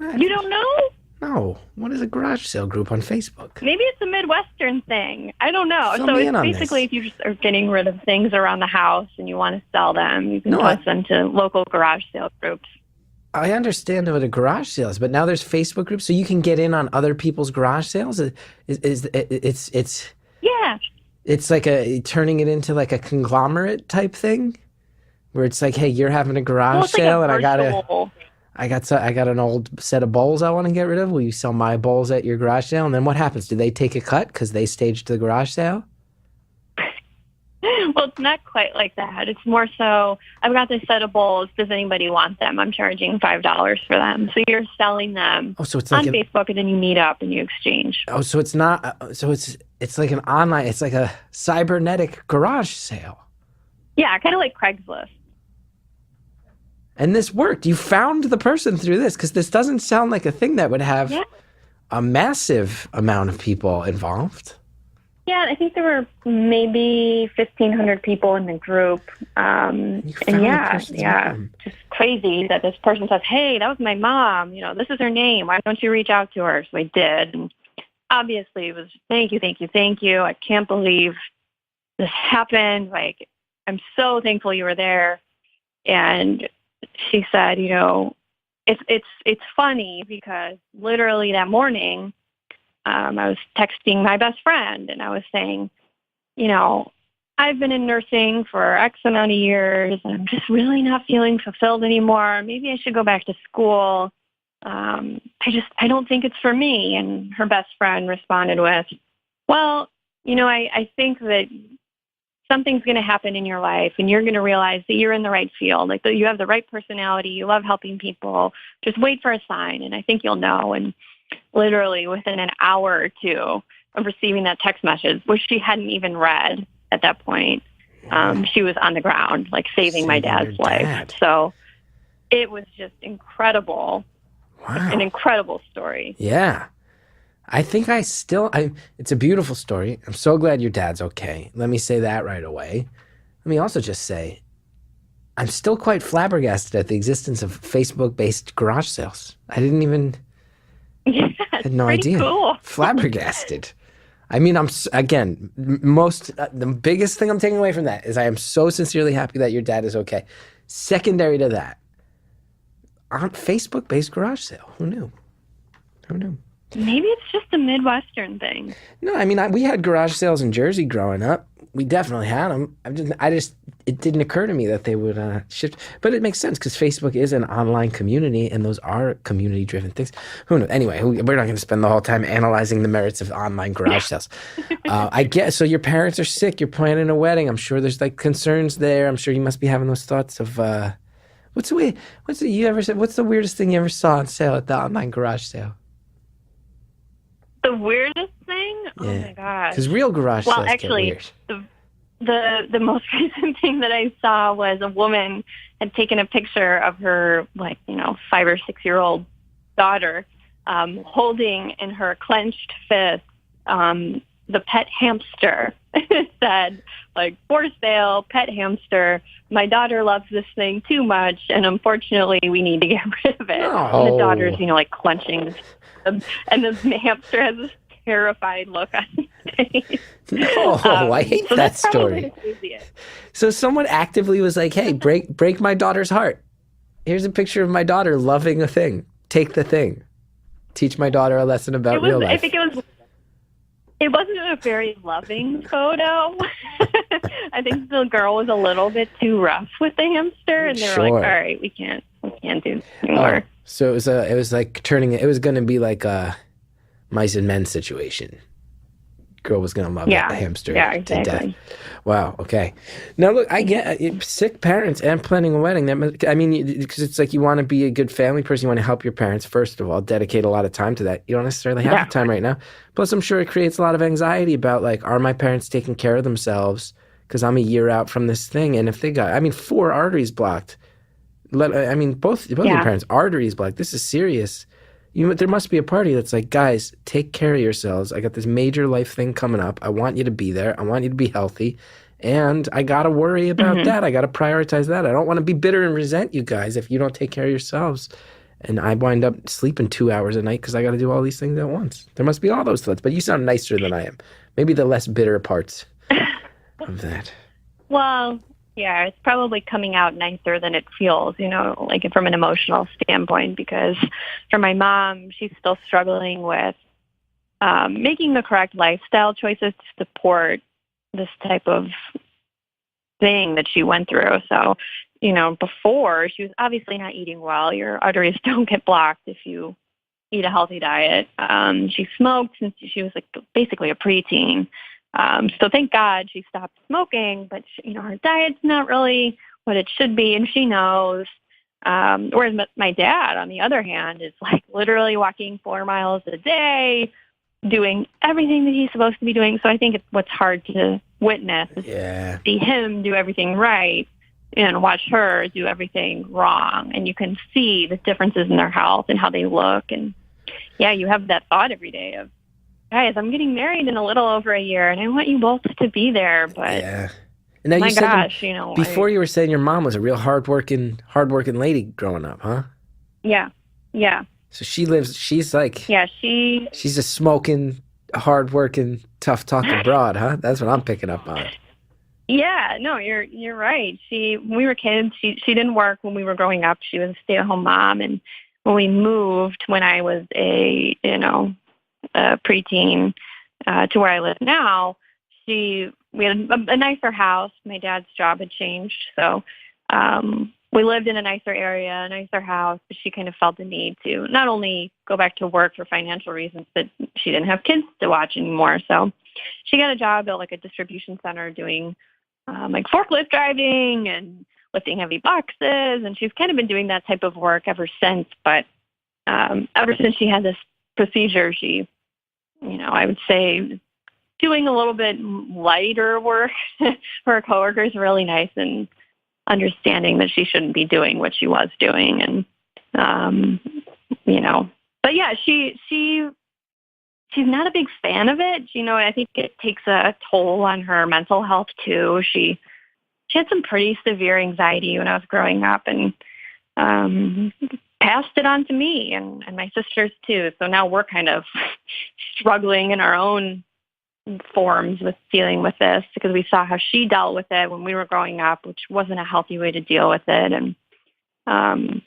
Speaker 4: You don't know?
Speaker 1: No. What is a garage sale group on Facebook?
Speaker 4: Maybe it's a Midwestern thing. I don't know.
Speaker 1: Fill
Speaker 4: so
Speaker 1: me
Speaker 4: it's
Speaker 1: in on
Speaker 4: basically
Speaker 1: this.
Speaker 4: if you just are getting rid of things around the house and you want to sell them, you can post them to local garage sale groups.
Speaker 1: I understand what a garage sale is, but now there's Facebook groups, so you can get in on other people's garage sales. It's
Speaker 4: Yeah.
Speaker 1: It's like turning it into like a conglomerate type thing, where it's like, hey, you're having a garage sale, and I got an old set of bowls I want to get rid of. Will you sell my bowls at your garage sale? And then what happens? Do they take a cut because they staged the garage sale?
Speaker 4: Well, it's not quite like that. It's more so, I've got this set of bowls. Does anybody want them? I'm charging $5 for them. So you're selling them
Speaker 1: so it's like
Speaker 4: on Facebook, and then you meet up and you exchange.
Speaker 1: Oh, so it's not. So it's like an online. It's like a cybernetic garage sale.
Speaker 4: Yeah, kind of like Craigslist.
Speaker 1: And this worked. You found the person through this, because this doesn't sound like a thing that would have a massive amount of people involved.
Speaker 4: Yeah, I think there were maybe 1,500 people in the group. And just crazy that this person says, hey, that was my mom. This is her name. Why don't you reach out to her? So I did. And obviously it was thank you. I can't believe this happened. I'm so thankful you were there. And she said, it's funny because literally that morning, I was texting my best friend and I was saying, I've been in nursing for X amount of years and I'm just really not feeling fulfilled anymore. Maybe I should go back to school. I don't think it's for me. And her best friend responded with, well, I think that something's going to happen in your life and you're going to realize that you're in the right field, that you have the right personality. You love helping people. Just wait for a sign. And I think you'll know. And literally within an hour or 2 of receiving that text message, which she hadn't even read at that point, she was on the ground, saving my dad's life. So it was just incredible.
Speaker 1: Wow.
Speaker 4: An incredible story.
Speaker 1: Yeah. I think it's a beautiful story. I'm so glad your dad's okay. Let me say that right away. Let me also just say, I'm still quite flabbergasted at the existence of Facebook-based garage sales. I didn't even...
Speaker 4: Yeah,
Speaker 1: had no idea.
Speaker 4: Cool.
Speaker 1: Flabbergasted. I mean, the biggest thing I'm taking away from that is I am so sincerely happy that your dad is okay. Secondary to that, on Facebook-based garage sale. Who knew?
Speaker 4: Maybe it's just a Midwestern thing.
Speaker 1: No, I mean, we had garage sales in Jersey growing up. We definitely had them. It didn't occur to me that they would shift. But it makes sense because Facebook is an online community, and those are community-driven things. Who knows? Anyway, we're not going to spend the whole time analyzing the merits of online garage sales. I guess, so your parents are sick. You're planning a wedding. I'm sure there's concerns there. I'm sure you must be having those thoughts of What's the weirdest thing you ever saw on sale at the online garage sale?
Speaker 4: The weirdest thing?
Speaker 1: Yeah.
Speaker 4: Oh my gosh.
Speaker 1: Because real garage sales get weird.
Speaker 4: The most recent thing that I saw was a woman had taken a picture of her 5 or 6 year old daughter holding in her clenched fist the pet hamster. It said, for sale, pet hamster. My daughter loves this thing too much, and unfortunately, we need to get rid of it.
Speaker 1: No.
Speaker 4: And the daughter's, clenching, and the hamster has this terrified look on his face.
Speaker 1: No, I hate that story. So someone actively was like, "Hey, break my daughter's heart. Here's a picture of my daughter loving a thing. Take the thing. Teach my daughter a lesson about real life."
Speaker 4: I think it wasn't a very loving photo. I think the girl was a little bit too rough with the hamster, and they were like, "All right, we can't do this anymore."
Speaker 1: Oh, so it was going to be like a mice and men situation. Girl was going to love the hamster to death. Wow. Okay. Now look, I get sick parents and planning a wedding. Because it's like you want to be a good family person. You want to help your parents, first of all, dedicate a lot of time to that. You don't necessarily have the time right now. Plus, I'm sure it creates a lot of anxiety about are my parents taking care of themselves? Because I'm a year out from this thing. And if they got, 4 arteries blocked. Both your parents' arteries blocked. This is serious. There must be a party that's like, guys, take care of yourselves. I got this major life thing coming up. I want you to be there. I want you to be healthy. And I got to worry about that. I got to prioritize that. I don't want to be bitter and resent you guys if you don't take care of yourselves. And I wind up sleeping 2 hours a night because I got to do all these things at once. There must be all those thoughts. But you sound nicer than I am. Maybe the less bitter parts of that.
Speaker 4: Well, yeah, it's probably coming out nicer than it feels, from an emotional standpoint, because for my mom, she's still struggling with making the correct lifestyle choices to support this type of thing that she went through. So, before, she was obviously not eating well. Your arteries don't get blocked if you eat a healthy diet. She smoked since she was basically a preteen. So thank God she stopped smoking, but her diet's not really what it should be, and she knows. Whereas my dad, on the other hand, is literally walking 4 miles a day, doing everything that he's supposed to be doing. So I think it's what's hard to witness is see him do everything right and watch her do everything wrong. And you can see the differences in their health and how they look. And you have that thought every day of, guys, I'm getting married in a little over a year, and I want you both to be there. But
Speaker 1: And now
Speaker 4: my
Speaker 1: you said
Speaker 4: gosh,
Speaker 1: before you were saying your mom was a real hardworking lady growing up, huh?
Speaker 4: Yeah.
Speaker 1: So she's a smoking, hardworking, tough talking broad, huh? That's what I'm picking up on.
Speaker 4: Yeah, no, you're right. When we were kids, she didn't work when we were growing up. She was a stay-at-home mom, and when we moved, when I was a preteen to where I live now, we had a nicer house. My dad's job had changed, so we lived in a nicer area, a nicer house. But she kind of felt the need to not only go back to work for financial reasons, but she didn't have kids to watch anymore. So she got a job at a distribution center doing forklift driving and lifting heavy boxes, and she's kind of been doing that type of work ever since. But ever since she had this procedure, she, I would say, doing a little bit lighter work for her coworkers, really nice, and understanding that she shouldn't be doing what she was doing. And, but yeah, she's not a big fan of it. I think it takes a toll on her mental health too. She had some pretty severe anxiety when I was growing up, and passed it on to me and my sisters too. So now we're kind of struggling in our own forms with dealing with this, because we saw how she dealt with it when we were growing up, which wasn't a healthy way to deal with it. And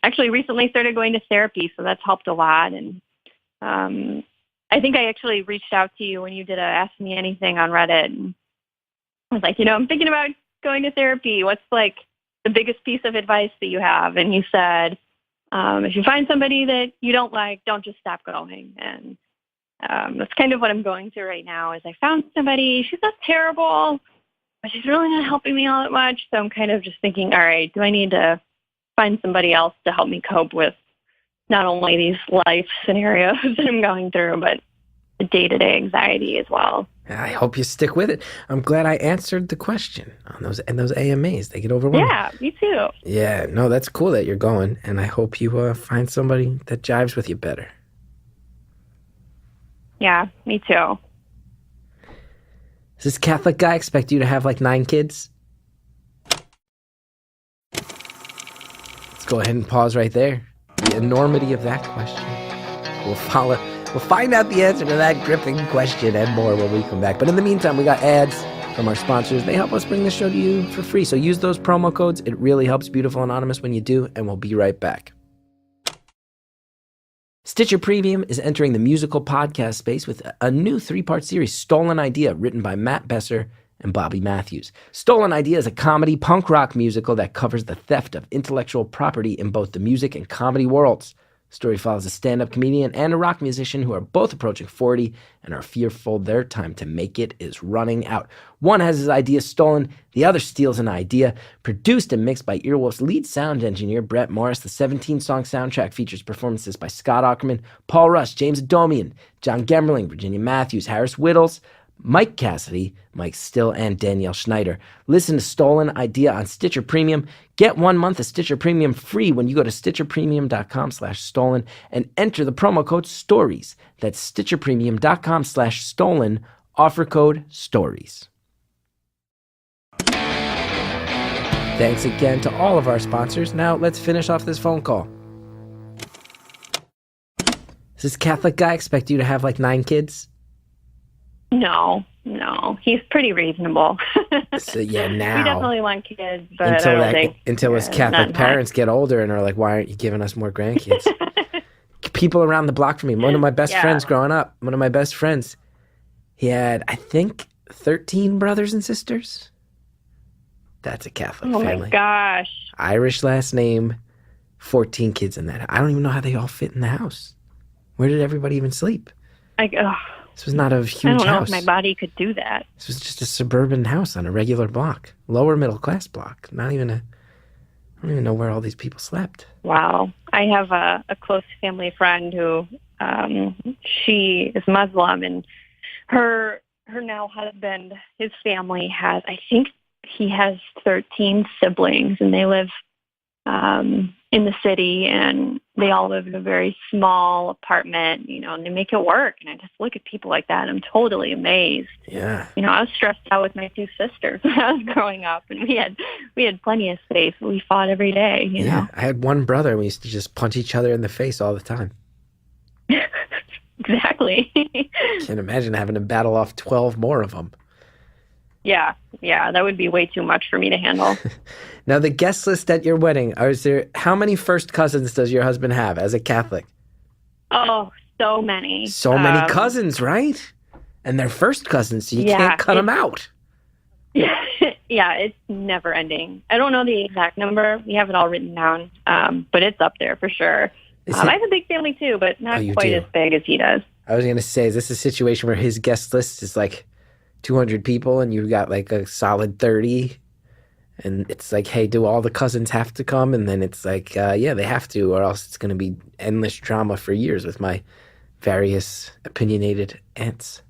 Speaker 4: actually recently started going to therapy, so that's helped a lot. And I think I actually reached out to you when you did a Ask Me Anything on Reddit. And I was like, I'm thinking about going to therapy. What's the biggest piece of advice that you have? And you said, if you find somebody that you don't like, don't just stop going. And that's kind of what I'm going through right now. Is I found somebody, she's not terrible, but she's really not helping me all that much. So I'm kind of just thinking, all right, do I need to find somebody else to help me cope with not only these life scenarios that I'm going through, but the day-to-day anxiety as well.
Speaker 1: I hope you stick with it. I'm glad I answered the question on those AMAs. They get overwhelming.
Speaker 4: Yeah, me too.
Speaker 1: Yeah, no, that's cool that you're going, and I hope you find somebody that jives with you better.
Speaker 4: Yeah, me too.
Speaker 1: Does this Catholic guy expect you to have like 9 kids? Let's go ahead and pause right there. The enormity of that question. We'll find out the answer to that gripping question and more when we come back. But in the meantime, we got ads from our sponsors. They help us bring the show to you for free. So use those promo codes. It really helps Beautiful Anonymous when you do, and we'll be right back. Stitcher Premium is entering the musical podcast space with a new 3-part series, Stolen Idea, written by Matt Besser and Bobby Matthews. Stolen Idea is a comedy punk rock musical that covers the theft of intellectual property in both the music and comedy worlds. The story follows a stand-up comedian and a rock musician who are both approaching 40 and are fearful their time to make it is running out. One has his idea stolen, the other steals an idea. Produced and mixed by Earwolf's lead sound engineer, Brett Morris, the 17-song soundtrack features performances by Scott Aukerman, Paul Rush, James Adomian, John Gemmerling, Virginia Matthews, Harris Whittles, Mike Cassidy, Mike Still, and Danielle Schneider. Listen to Stolen Idea on Stitcher Premium. Get 1 month of Stitcher Premium free when you go to stitcherpremium.com/stolen and enter the promo code STORIES. That's stitcherpremium.com/stolen, offer code STORIES. Thanks again to all of our sponsors. Now let's finish off this phone call. Does this Catholic guy expect you to have like 9 kids?
Speaker 4: No. He's pretty reasonable.
Speaker 1: So yeah, now
Speaker 4: we definitely want kids, but
Speaker 1: until his Catholic parents get older and are like, "Why aren't you giving us more grandkids?" People around the block from me. One of my best friends growing up. One of my best friends. He had, I think, 13 brothers and sisters. That's a Catholic family.
Speaker 4: Oh my gosh!
Speaker 1: Irish last name, 14 kids in that. I don't even know how they all fit in the house. Where did everybody even sleep? This was not a huge house.
Speaker 4: I don't know if my body could do that.
Speaker 1: This was just a suburban house on a regular block. Lower middle class block. I don't even know where all these people slept.
Speaker 4: Wow. I have a close family friend who, she is Muslim, and her now husband, his family has, I think he has 13 siblings, and they live in the city, and they all live in a very small apartment, and they make it work. And I just look at people like that, and I'm totally amazed.
Speaker 1: Yeah.
Speaker 4: I was stressed out with my 2 sisters when I was growing up, and we had plenty of space. We fought every day, you know.
Speaker 1: I had one brother, and we used to just punch each other in the face all the time.
Speaker 4: Exactly.
Speaker 1: Can't imagine having to battle off 12 more of them.
Speaker 4: Yeah, that would be way too much for me to handle.
Speaker 1: Now, the guest list at your wedding, how many first cousins does your husband have as a Catholic?
Speaker 4: Oh, so many.
Speaker 1: So many cousins, right? And they're first cousins, so you can't cut them out.
Speaker 4: Yeah, it's never ending. I don't know the exact number. We have it all written down, but it's up there for sure. I have a big family too, but not quite as big as he does.
Speaker 1: I was going to say, is this a situation where his guest list is like 200 people and you've got like a solid 30, and it's like, hey, do all the cousins have to come? And then it's like, yeah, they have to, or else it's going to be endless drama for years with my various opinionated aunts.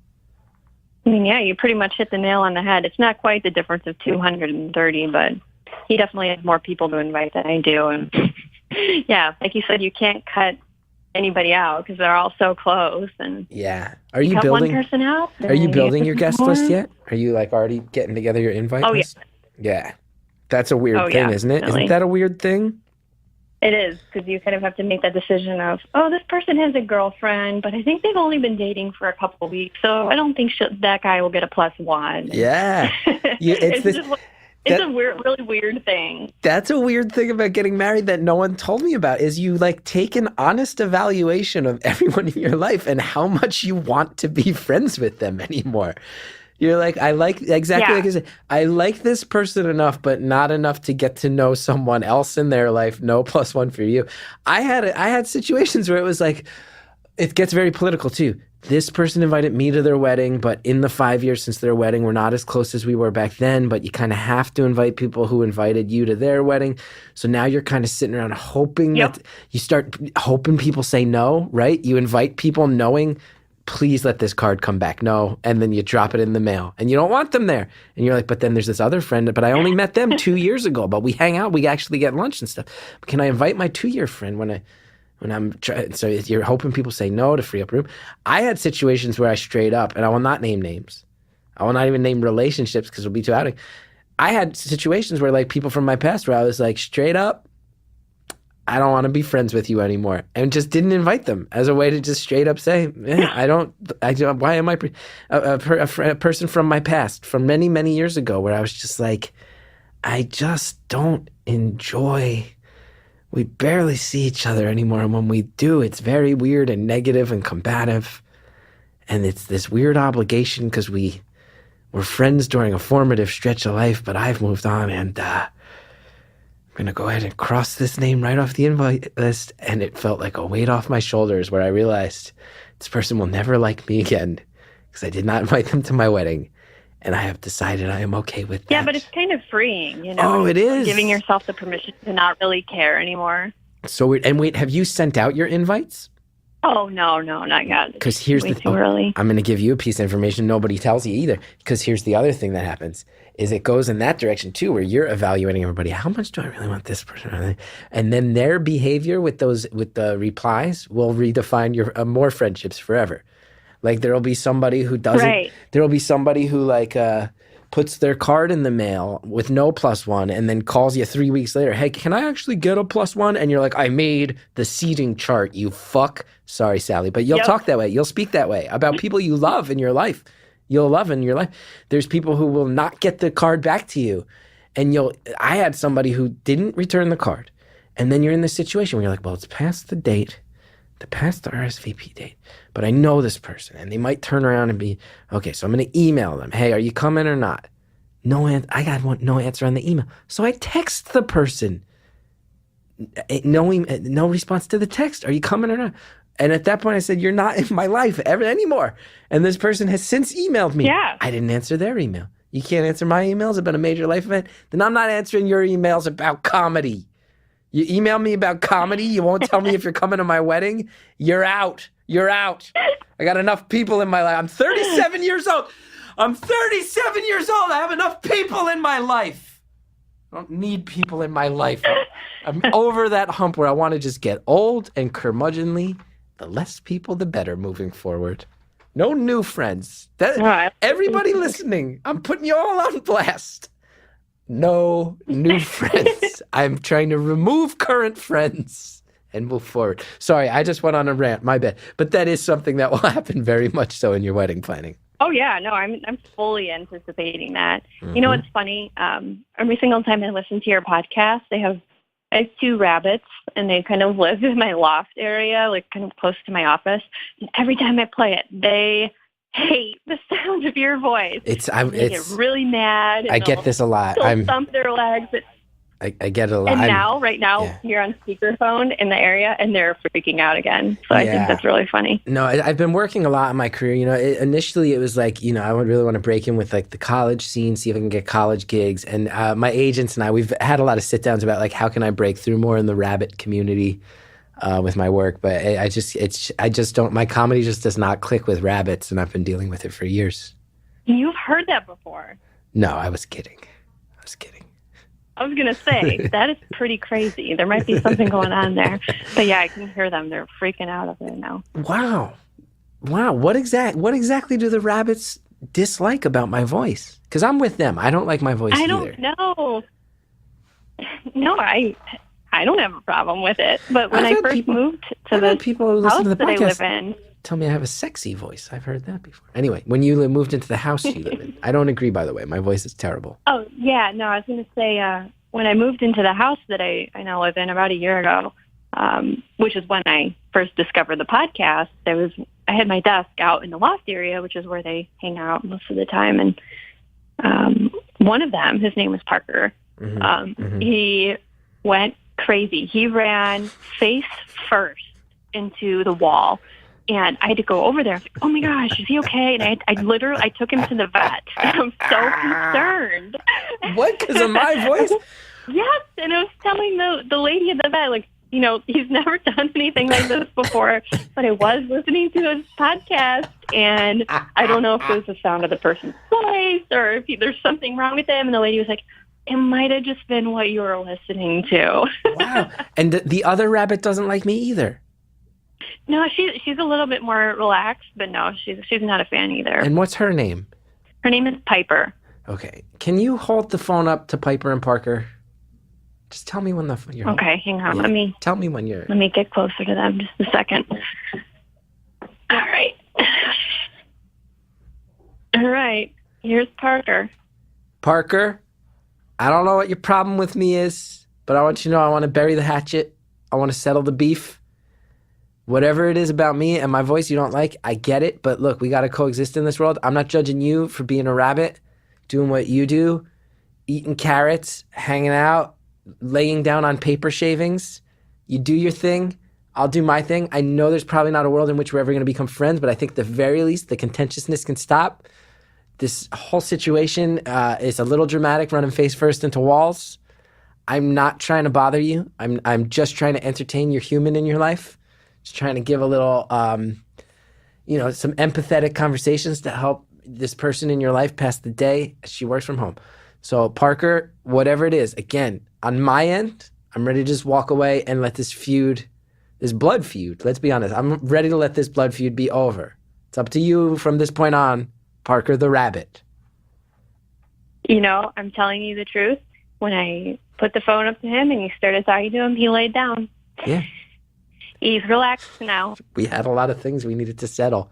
Speaker 4: I mean, yeah, you pretty much hit the nail on the head. It's not quite the difference of 230, but he definitely has more people to invite than I do. And yeah, like you said, you can't cut anybody out because they're all so close. And
Speaker 1: yeah, are you building
Speaker 4: one person out?
Speaker 1: Are you building your guest list yet? Are you like already getting together your invite list? Yeah, that's a weird thing, isn't it? Isn't that a weird thing?
Speaker 4: It is, because you kind of have to make that decision of, this person has a girlfriend, but I think they've only been dating for a couple of weeks, so I don't think that guy will get a +1.
Speaker 1: Yeah,
Speaker 4: it's a really weird thing.
Speaker 1: That's a weird thing about getting married that no one told me about, is you like take an honest evaluation of everyone in your life and how much you want to be friends with them anymore. You're like, like I said, I like this person enough, but not enough to get to know someone else in their life. No +1 for you. I had situations where it was like, it gets very political too. this person invited me to their wedding, but in the 5 years since their wedding, we're not as close as we were back then, but you kind of have to invite people who invited you to their wedding. So now you're kind of sitting around hoping that you start hoping people say no, right? You invite people knowing, please let this card come back. No. And then you drop it in the mail and you don't want them there. And you're like, but then there's this other friend, but I only met them 2 years ago, but we hang out, we actually get lunch and stuff. Can I invite my 2-year friend when I'm trying? So you're hoping people say no to free up room. I had situations where I straight up, and I will not name names. I will not even name relationships because it'll be too outing. I had situations where like people from my past where I was like, straight up, I don't want to be friends with you anymore, and just didn't invite them as a way to just straight up say, I don't. Why am I a person from my past, from many, many years ago, where I was just like, I just don't enjoy. We barely see each other anymore, and when we do, it's very weird and negative and combative, and it's this weird obligation because we were friends during a formative stretch of life, but I've moved on, and I'm going to go ahead and cross this name right off the invite list, and it felt like a weight off my shoulders where I realized this person will never like me again because I did not invite them to my wedding. And I have decided I am okay with that.
Speaker 4: Yeah, but it's kind of freeing, you know?
Speaker 1: Oh, it is.
Speaker 4: Giving yourself the permission to not really care anymore.
Speaker 1: So, wait, have you sent out your invites?
Speaker 4: Oh, no, not yet.
Speaker 1: Because here's
Speaker 4: way too early.
Speaker 1: I'm going to give you a piece of information nobody tells you either. Because here's the other thing that happens, is it goes in that direction too, where you're evaluating everybody. How much do I really want this person? And then their behavior with the replies will redefine your more friendships forever. Like there'll be somebody who doesn't. Right. There'll be somebody who like puts their card in the mail with no +1, and then calls you 3 weeks later. Hey, can I actually get a +1? And you're like, I made the seating chart. You fuck. Sorry, Sally, but you'll talk that way. You'll speak that way about people you love in your life. You'll love in your life. There's people who will not get the card back to you, and I had somebody who didn't return the card, and then you're in this situation where you're like, well, it's past the date. Past the RSVP date, but I know this person, and they might turn around and be, okay, so I'm going to email them. Hey, are you coming or not? I got no answer on the email. So I text the person. No response to the text. Are you coming or not? And at that point I said, you're not in my life anymore. And this person has since emailed me.
Speaker 4: Yeah.
Speaker 1: I didn't answer their email. You can't answer my emails about a major life event. Then I'm not answering your emails about comedy. You email me about comedy, you won't tell me if you're coming to my wedding? You're out. I got enough people in my life. I'm 37 years old. I have enough people in my life. I don't need people in my life. I'm over that hump where I want to just get old and curmudgeonly. The less people, the better moving forward. No new friends. Everybody listening, I'm putting you all on blast. No new friends. I'm trying to remove current friends and move forward. Sorry, I just went on a rant. My bad. But that is something that will happen very much so in your wedding planning.
Speaker 4: Oh, yeah. No, I'm fully anticipating that. Mm-hmm. You know what's funny? Every single time I listen to your podcast, I have 2 rabbits, and they kind of live in my loft area, like kind of close to my office. And every time I play it, they hate the sound of your voice. They get really mad.
Speaker 1: I get this a lot.
Speaker 4: They'll thump their legs.
Speaker 1: I get it a lot.
Speaker 4: And right now, you're on speakerphone in the area, and they're freaking out again. So I think that's really funny.
Speaker 1: No, I've been working a lot in my career. You know, initially it was like, you know, I would really want to break in with like the college scene, see if I can get college gigs. And my agents and we've had a lot of sit downs about like, how can I break through more in the rabbit community with my work. But I just don't, my comedy just does not click with rabbits, and I've been dealing with it for years.
Speaker 4: You've heard that before.
Speaker 1: No, I was kidding.
Speaker 4: I was going to say, that is pretty crazy. There might be something going on there. But yeah, I can hear them. They're freaking out over there now.
Speaker 1: Wow. What exactly do the rabbits dislike about my voice? Because I'm with them. I don't like my voice either.
Speaker 4: I don't know. No, I don't have a problem with it. But when I first moved to the house that I live in,
Speaker 1: tell me I have a sexy voice. I've heard that before. Anyway, when you moved into the house you live in, I don't agree, by the way. My voice is terrible.
Speaker 4: Oh, yeah. No, I was going to say, when I moved into the house that I now live in about a year ago, which is when I first discovered the podcast, I had my desk out in the loft area, which is where they hang out most of the time. And one of them, his name was Parker, he went crazy. He ran face first into the wall And I had to go over there. I was like, oh my gosh, is he okay? And I took him to the vet. I'm so concerned.
Speaker 1: What? Because of my voice?
Speaker 4: Yes. And I was telling the lady at the vet, like, you know, he's never done anything like this before, but I was listening to his podcast, and I don't know if it was the sound of the person's voice or if there's something wrong with him. And the lady was like, it might have just been what you were listening to.
Speaker 1: Wow. And the other rabbit doesn't like me either.
Speaker 4: No, she's a little bit more relaxed, but no, she's not a fan either.
Speaker 1: And what's her name?
Speaker 4: Her name is Piper.
Speaker 1: Okay. Can you hold the phone up to Piper and Parker? Just tell me when you're
Speaker 4: okay. Hang on.
Speaker 1: Yeah. Tell me when you're.
Speaker 4: Let me get closer to them. Just a second. All right. All right. Here's Parker.
Speaker 1: Parker, I don't know what your problem with me is, but I want you to know I want to bury the hatchet. I want to settle the beef. Whatever it is about me and my voice you don't like, I get it. But look, we got to coexist in this world. I'm not judging you for being a rabbit, doing what you do, eating carrots, hanging out, laying down on paper shavings. You do your thing. I'll do my thing. I know there's probably not a world in which we're ever going to become friends, but I think at the very least the contentiousness can stop. This whole situation is a little dramatic, running face first into walls. I'm not trying to bother you. I'm just trying to entertain your human in your life. Just trying to give a little, some empathetic conversations to help this person in your life pass the day. She works from home. So Parker, whatever it is, again, on my end, I'm ready to just walk away and let this blood feud, let's be honest, I'm ready to let this blood feud be over. It's up to you from this point on, Parker the rabbit.
Speaker 4: You know, I'm telling you the truth. When I put the phone up to him and he started talking to him, he laid down.
Speaker 1: Yeah.
Speaker 4: He's relaxed now.
Speaker 1: We had a lot of things we needed to settle,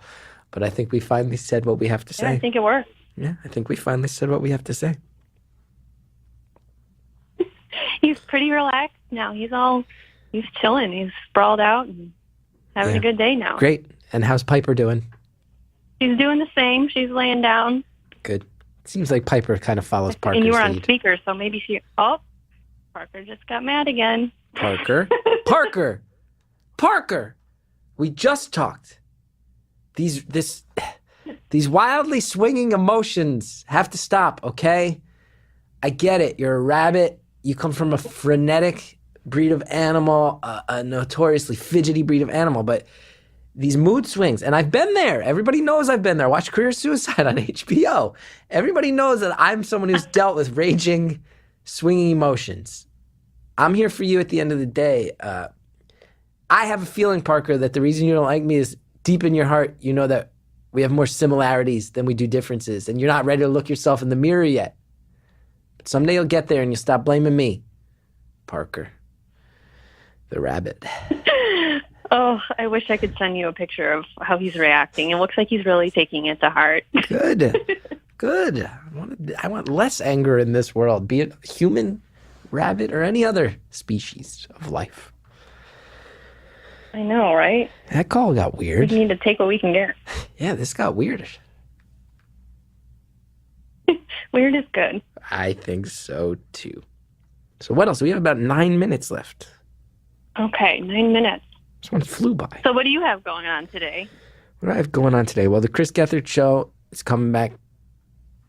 Speaker 1: but I think we finally said what we have to say.
Speaker 4: Yeah, I think it worked.
Speaker 1: Yeah, I think we finally said what we have to say.
Speaker 4: He's pretty relaxed now. He's chilling. He's sprawled out and having a good day now.
Speaker 1: Great. And how's Piper doing?
Speaker 4: She's doing the same. She's laying down.
Speaker 1: Good. Seems like Piper kind of follows Parker's
Speaker 4: lead. And you were on
Speaker 1: lead.
Speaker 4: speaker, so maybe Parker just got mad again.
Speaker 1: Parker? Parker! We just talked. These wildly swinging emotions have to stop, okay? I get it. You're a rabbit. You come from a frenetic breed of animal, a notoriously fidgety breed of animal, but these mood swings, and I've been there. Everybody knows I've been there. Watch Career Suicide on HBO. Everybody knows that I'm someone who's dealt with raging, swinging emotions. I'm here for you at the end of the day. I have a feeling, Parker, that the reason you don't like me is deep in your heart, you know that we have more similarities than we do differences, and you're not ready to look yourself in the mirror yet. But someday you'll get there and you'll stop blaming me. Parker, the rabbit.
Speaker 4: Oh, I wish I could send you a picture of how he's reacting. It looks like he's really taking it to heart.
Speaker 1: Good. I want less anger in this world, be it human, rabbit, or any other species of life.
Speaker 4: I know, right?
Speaker 1: That call got weird.
Speaker 4: We need to take what we can get.
Speaker 1: Yeah, this got weird.
Speaker 4: Weird is good.
Speaker 1: I think so, too. So what else? We have about 9 minutes left.
Speaker 4: Okay, 9 minutes.
Speaker 1: This one flew by.
Speaker 4: So what do you have going on today?
Speaker 1: What do I have going on today? Well, the Chris Gethard Show is coming back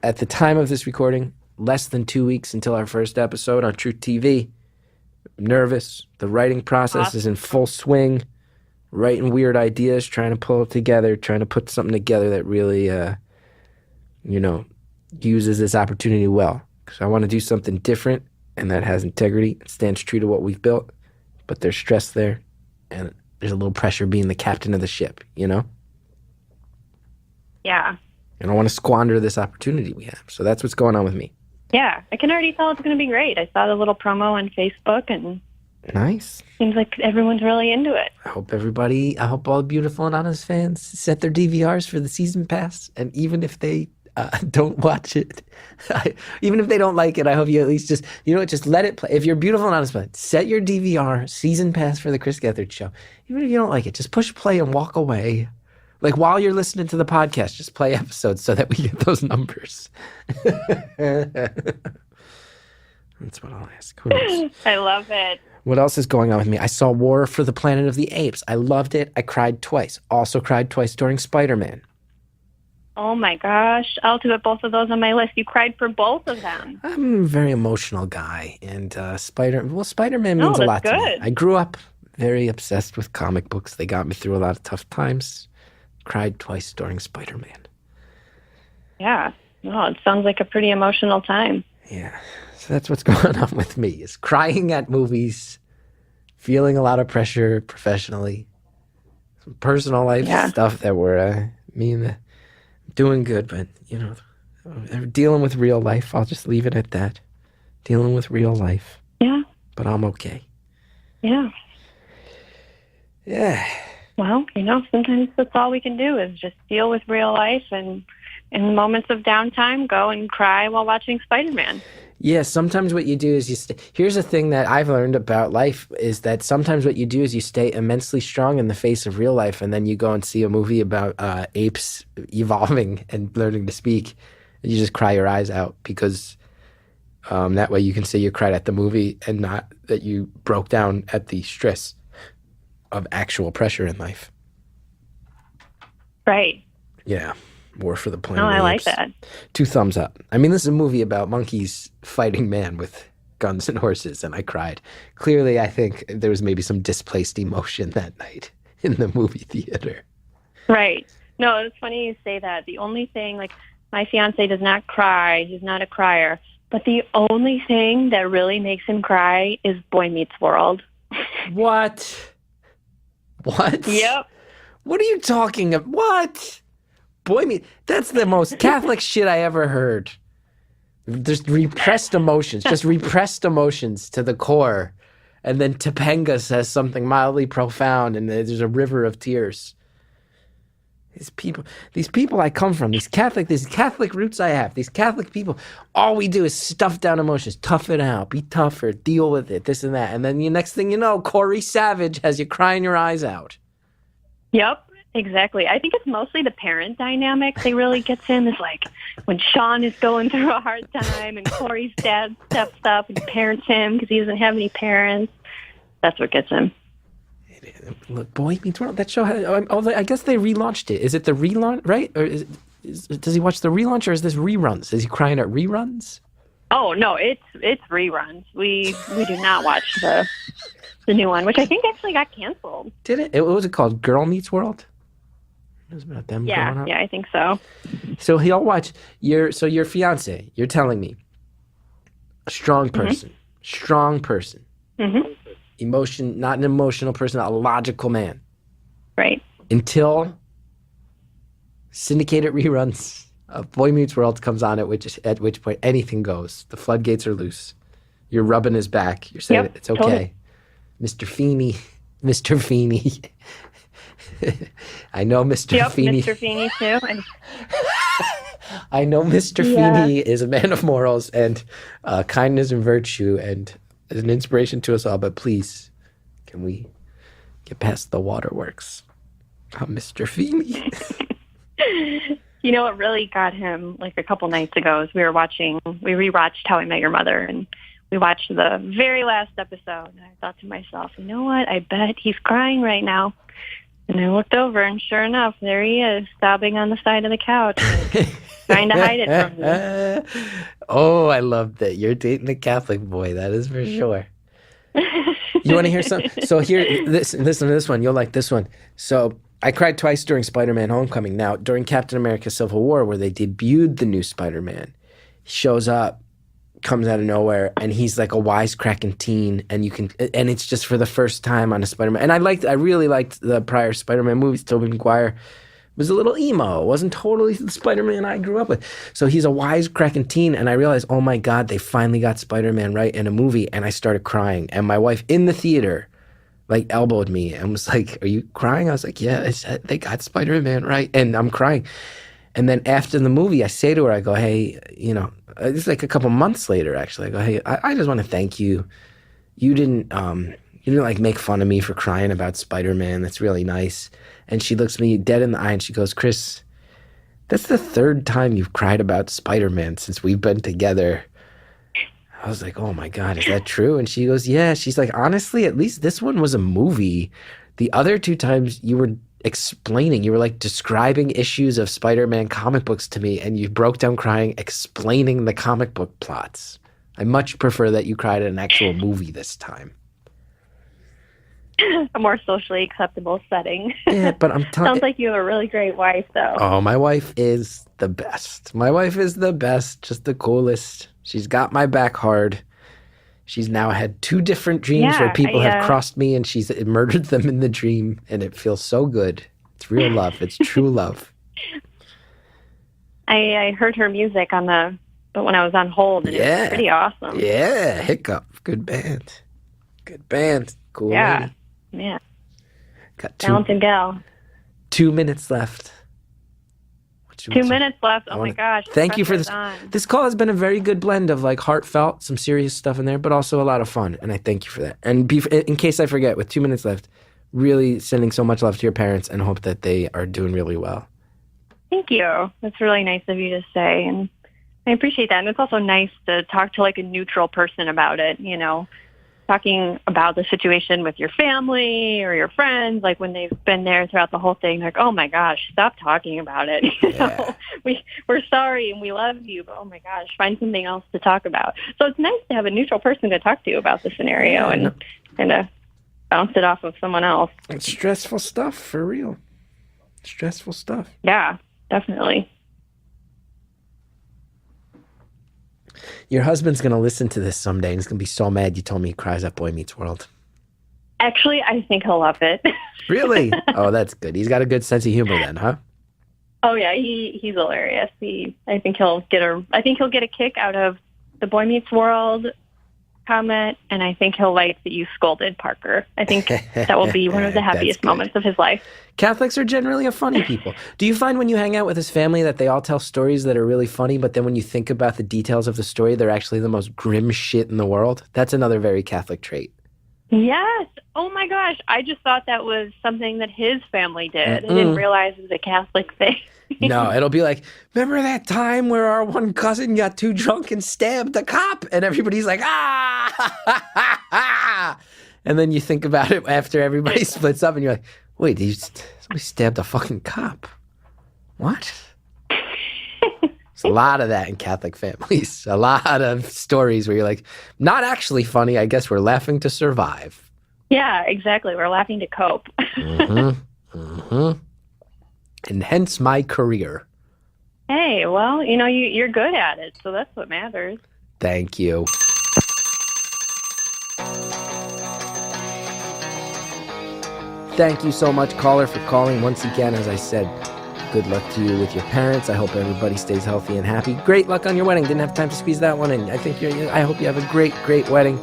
Speaker 1: at the time of this recording, less than 2 weeks until our first episode on Truth TV. I'm nervous. The writing process is in full swing. Writing weird ideas, trying to pull it together, trying to put something together that really, uses this opportunity well. Because I want to do something different and that has integrity, stands true to what we've built. But there's stress there, and there's a little pressure being the captain of the ship, you know?
Speaker 4: Yeah.
Speaker 1: And I want to squander this opportunity we have. So that's what's going on with me.
Speaker 4: Yeah, I can already tell it's going to be great. I saw the little promo on Facebook, and
Speaker 1: nice.
Speaker 4: Seems like everyone's really into it.
Speaker 1: I hope all the beautiful Anonymous fans set their DVRs for the season pass, and even if they don't watch it, even if they don't like it, I hope you at least just let it play. If you're a beautiful Anonymous fan, set your DVR season pass for the Chris Gethard Show. Even if you don't like it, just push play and walk away. Like while you're listening to the podcast, just play episodes so that we get those numbers. That's what I'll ask. Who knows?
Speaker 4: I love it.
Speaker 1: What else is going on with me? I saw War for the Planet of the Apes. I loved it. I cried twice. Also cried twice during Spider-Man.
Speaker 4: Oh my gosh. I'll put both of those on my list. You cried for both of them.
Speaker 1: I'm a very emotional guy, and Spider-Man means a lot to me. I grew up very obsessed with comic books. They got me through a lot of tough times. Cried twice during Spider-Man.
Speaker 4: Yeah. No, it sounds like a pretty emotional time.
Speaker 1: Yeah. So that's what's going on with me, is crying at movies, feeling a lot of pressure professionally, some personal life stuff that we're doing good, but, dealing with real life. I'll just leave it at that. Dealing with real life.
Speaker 4: Yeah.
Speaker 1: But I'm okay.
Speaker 4: Yeah.
Speaker 1: Yeah.
Speaker 4: Well, sometimes that's all we can do is just deal with real life, and in moments of downtime, go and cry while watching Spider-Man.
Speaker 1: Yeah, sometimes what you do is here's a thing that I've learned about life, is that sometimes what you do is you stay immensely strong in the face of real life, and then you go and see a movie about apes evolving and learning to speak, and you just cry your eyes out, because that way you can say you cried at the movie and not that you broke down at the stress of actual pressure in life.
Speaker 4: Right.
Speaker 1: Yeah. War for the Planet.
Speaker 4: Oh, I like
Speaker 1: Apes.
Speaker 4: that.
Speaker 1: 2 thumbs up. I mean, this is a movie about monkeys fighting man with guns and horses, and I cried. Clearly, I think there was maybe some displaced emotion that night in the movie theater.
Speaker 4: Right. No, it's funny you say that. The only thing, my fiance does not cry. He's not a crier. But the only thing that really makes him cry is Boy Meets World.
Speaker 1: What?
Speaker 4: Yep.
Speaker 1: What are you talking about? What? That's the most Catholic shit I ever heard. There's repressed emotions, just repressed emotions to the core. And then Topanga says something mildly profound, and there's a river of tears. These people I come from, these Catholic roots I have, these Catholic people, all we do is stuff down emotions, tough it out, be tougher, deal with it, this and that. And then the next thing you know, Corey Savage has you crying your eyes out.
Speaker 4: Yep. Exactly. I think it's mostly the parent dynamic that really gets him, is when Sean is going through a hard time and Corey's dad steps up and parents him because he doesn't have any parents. That's what gets him.
Speaker 1: Look, Boy Meets World, that show, I guess they relaunched it. Is it the relaunch, right? Or does he watch the relaunch, or is this reruns? Is he crying at reruns?
Speaker 4: Oh, no, it's reruns. We do not watch the new one, which I think actually got canceled.
Speaker 1: Did it? What was it called? Girl Meets World? It was about them growing up?
Speaker 4: Yeah, I think so.
Speaker 1: So he'll watch your fiance, you're telling me, a strong person, emotion, not an emotional person, a logical man.
Speaker 4: Right.
Speaker 1: Until syndicated reruns of Boy Meets World comes on, at which point anything goes. The floodgates are loose. You're rubbing his back. You're saying it's okay. Totally. Mr. Feeney. I know Mr. Feeney.
Speaker 4: Mr. Feeney too.
Speaker 1: I know Mr. Feeney is a man of morals and kindness and virtue, and is an inspiration to us all. But please, can we get past the waterworks? Mr. Feeney.
Speaker 4: What really got him a couple nights ago is we rewatched How I Met Your Mother, and we watched the very last episode. And I thought to myself, you know what? I bet he's crying right now. And I looked over, and sure enough, there he is, sobbing on the side of the couch, trying to hide it from me.
Speaker 1: Oh, I love that. You're dating a Catholic boy. That is for sure. You want to hear something? So here, listen to this one. You'll like this one. So I cried twice during Spider-Man Homecoming. Now, during Captain America Civil War, where they debuted the new Spider-Man, he shows up, comes out of nowhere, and he's like a wisecracking teen, and it's just for the first time on a Spider-Man. And I really liked the prior Spider-Man movies. Tobey Maguire was a little emo. It wasn't totally the Spider-Man I grew up with. So he's a wisecracking teen, and I realized, oh my God, they finally got Spider-Man right in a movie, and I started crying. And my wife in the theater elbowed me and was like, are you crying? I was like, yeah, they got Spider-Man right, and I'm crying. And then after the movie, I say to her, I go, hey, it's a couple months later, actually. I go, hey, I just want to thank you. You didn't make fun of me for crying about Spider-Man. That's really nice. And she looks me dead in the eye and she goes, Chris, that's the 3rd time you've cried about Spider-Man since we've been together. I was like, oh my God, is that true? And she goes, yeah. She's like, honestly, at least this one was a movie. The other 2 times you were explaining, you were like describing issues of Spider-Man comic books to me, and you broke down crying explaining the comic book plots. I much prefer that you cried at an actual movie this time.
Speaker 4: A more socially acceptable setting.
Speaker 1: Yeah, but I'm telling
Speaker 4: Sounds like you have a really great wife, though.
Speaker 1: Oh, my wife is the best. My wife is the best, just the coolest. She's got my back hard. She's now had 2 different dreams where people have crossed me, and she's murdered them in the dream, and it feels so good. It's real love. It's true love.
Speaker 4: I heard her music but when I was on hold, and it was pretty awesome.
Speaker 1: Yeah, Hiccup. Good band. Good band. Cool lady.
Speaker 4: Yeah.
Speaker 1: Got
Speaker 4: Talented gal.
Speaker 1: 2 minutes left.
Speaker 4: 2 minutes left. Oh my gosh.
Speaker 1: Thank you for this. This call has been a very good blend of like heartfelt, some serious stuff in there, but also a lot of fun. And I thank you for that. And in case I forget, with 2 minutes left, really sending so much love to your parents and hope that they are doing really well.
Speaker 4: Thank you. That's really nice of you to say. And I appreciate that. And it's also nice to talk to like a neutral person about it, you know, talking about the situation with your family or your friends, like when they've been there throughout the whole thing, like, oh my gosh, stop talking about it. You know, we're sorry and we love you, but oh my gosh, find something else to talk about. So it's nice to have a neutral person to talk to about the scenario and kind of bounce it off of someone else.
Speaker 1: It's stressful stuff, for real. Stressful stuff.
Speaker 4: Yeah, definitely.
Speaker 1: Your husband's going to listen to this someday, and he's going to be so mad you told me he cries at Boy Meets World.
Speaker 4: Actually, I think he'll love it.
Speaker 1: Really? Oh, that's good. He's got a good sense of humor then, huh?
Speaker 4: Oh yeah, he's hilarious. I think he'll get a kick out of the Boy Meets World comment, and I think he'll like that you scolded Parker. I think that will be one of the happiest moments of his life.
Speaker 1: Catholics are generally a funny people. Do you find when you hang out with his family that they all tell stories that are really funny, but then when you think about the details of the story, they're actually the most grim shit in the world? That's another very Catholic trait.
Speaker 4: Yes. Oh my gosh. I just thought that was something that his family did. I didn't realize it was a Catholic thing.
Speaker 1: No, it'll be like, remember that time where our one cousin got too drunk and stabbed the cop? And everybody's like, ah! And then you think about it after everybody splits up and you're like, wait, somebody stabbed a fucking cop. What? There's a lot of that in Catholic families. A lot of stories where you're like, not actually funny. I guess we're laughing to survive.
Speaker 4: Yeah, exactly. We're laughing to cope.
Speaker 1: And hence my career.
Speaker 4: Hey, well, you know, you're good at it, so that's what matters.
Speaker 1: Thank you. Thank you so much, caller, for calling. Once again, as I said, good luck to you with your parents. I hope everybody stays healthy and happy. Great luck on your wedding. Didn't have time to squeeze that one in. I hope you have a great, great wedding.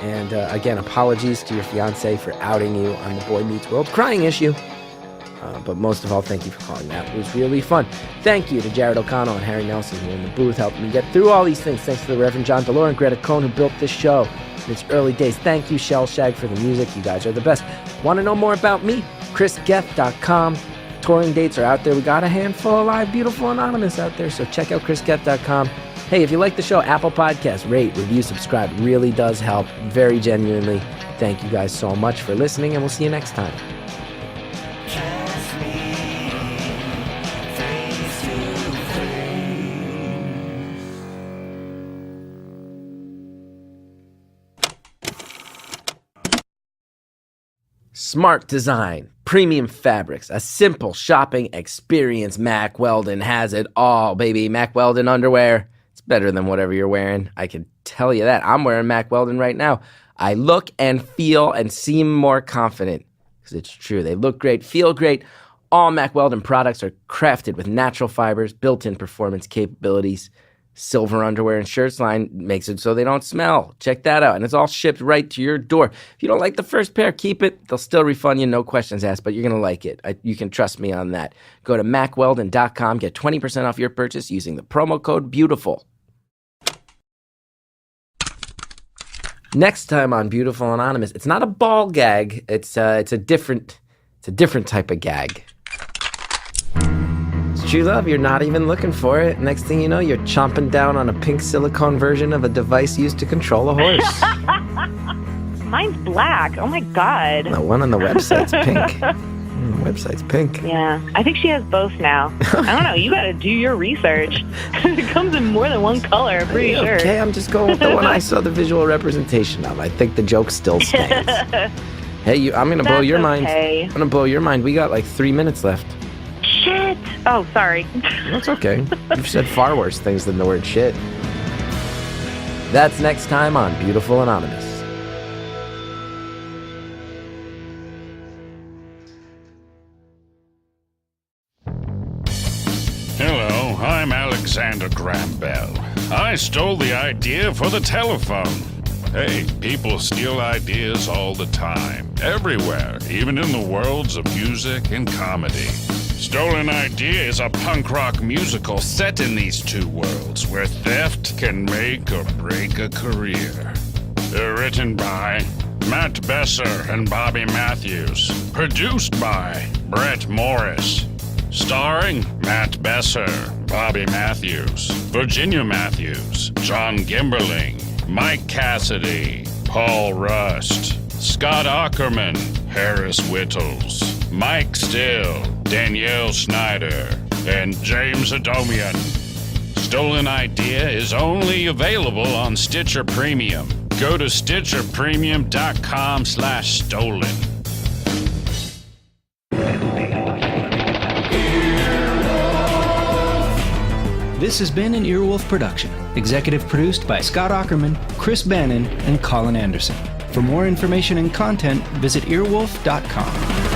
Speaker 1: And again, apologies to your fiance for outing you on the Boy Meets World crying issue. But most of all, thank you for calling. That was really fun. Thank you to Jared O'Connell and Harry Nelson, who were in the booth helping me get through all these things. Thanks to the Reverend John DeLore and Greta Cohn, who built this show in its early days. Thank you, Shellshag, for the music. You guys are the best. Want to know more about me? ChrisGeth.com. Touring dates are out there. We got a handful of live, beautiful Anonymous out there, so check out ChrisGeth.com. Hey, if you like the show, Apple Podcasts, rate, review, subscribe. It really does help, very genuinely. Thank you guys so much for listening, and we'll see you next time. Smart design, premium fabrics, a simple shopping experience. Mack Weldon has it all, baby. Mack Weldon underwear. It's better than whatever you're wearing. I can tell you that. I'm wearing Mack Weldon right now. I look and feel and seem more confident because it's true. They look great, feel great. All Mack Weldon products are crafted with natural fibers, built-in performance capabilities. Silver underwear and shirts line makes it so they don't smell. Check that out. And it's all shipped right to your door. If you don't like the first pair, keep it. They'll still refund you, no questions asked, but you're going to like it. You can trust me on that. Go to MackWeldon.com. Get 20% off your purchase using the promo code BEAUTIFUL. Next time on Beautiful Anonymous, it's not a ball gag. It's a different type of gag. It's true love. You're not even looking for it. Next thing you know, you're chomping down on a pink silicone version of a device used to control a horse.
Speaker 5: Mine's black. Oh my God.
Speaker 1: The one on the website's pink. The website's pink.
Speaker 5: Yeah, I think she has both now. I don't know. You got to do your research. It comes in more than one color, I'm pretty sure.
Speaker 1: Okay, I'm just going with the one I saw the visual representation of. I think the joke still stands. Hey, I'm going to blow your mind. I'm going to blow your mind. We got like 3 minutes left.
Speaker 5: Shit. Oh, sorry.
Speaker 1: That's okay. You've said far worse things than the word shit. That's next time on Beautiful Anonymous.
Speaker 6: Hello, I'm Alexander Graham Bell. I stole the idea for the telephone. Hey, people steal ideas all the time, everywhere, even in the worlds of music and comedy. Stolen Idea is a punk rock musical set in these two worlds where theft can make or break a career. Written by Matt Besser and Bobby Matthews. Produced by Brett Morris. Starring Matt Besser, Bobby Matthews, Virginia Matthews, John Gimberling, Mike Cassidy, Paul Rust, Scott Ackerman, Harris Whittles, Mike Still, Danielle Snyder, and James Adomian. Stolen Idea is only available on Stitcher Premium. Go to StitcherPremium.com/stolen.
Speaker 7: This has been an Earwolf production, executive produced by Scott Ackerman, Chris Bannon, and Colin Anderson. For more information and content, visit earwolf.com.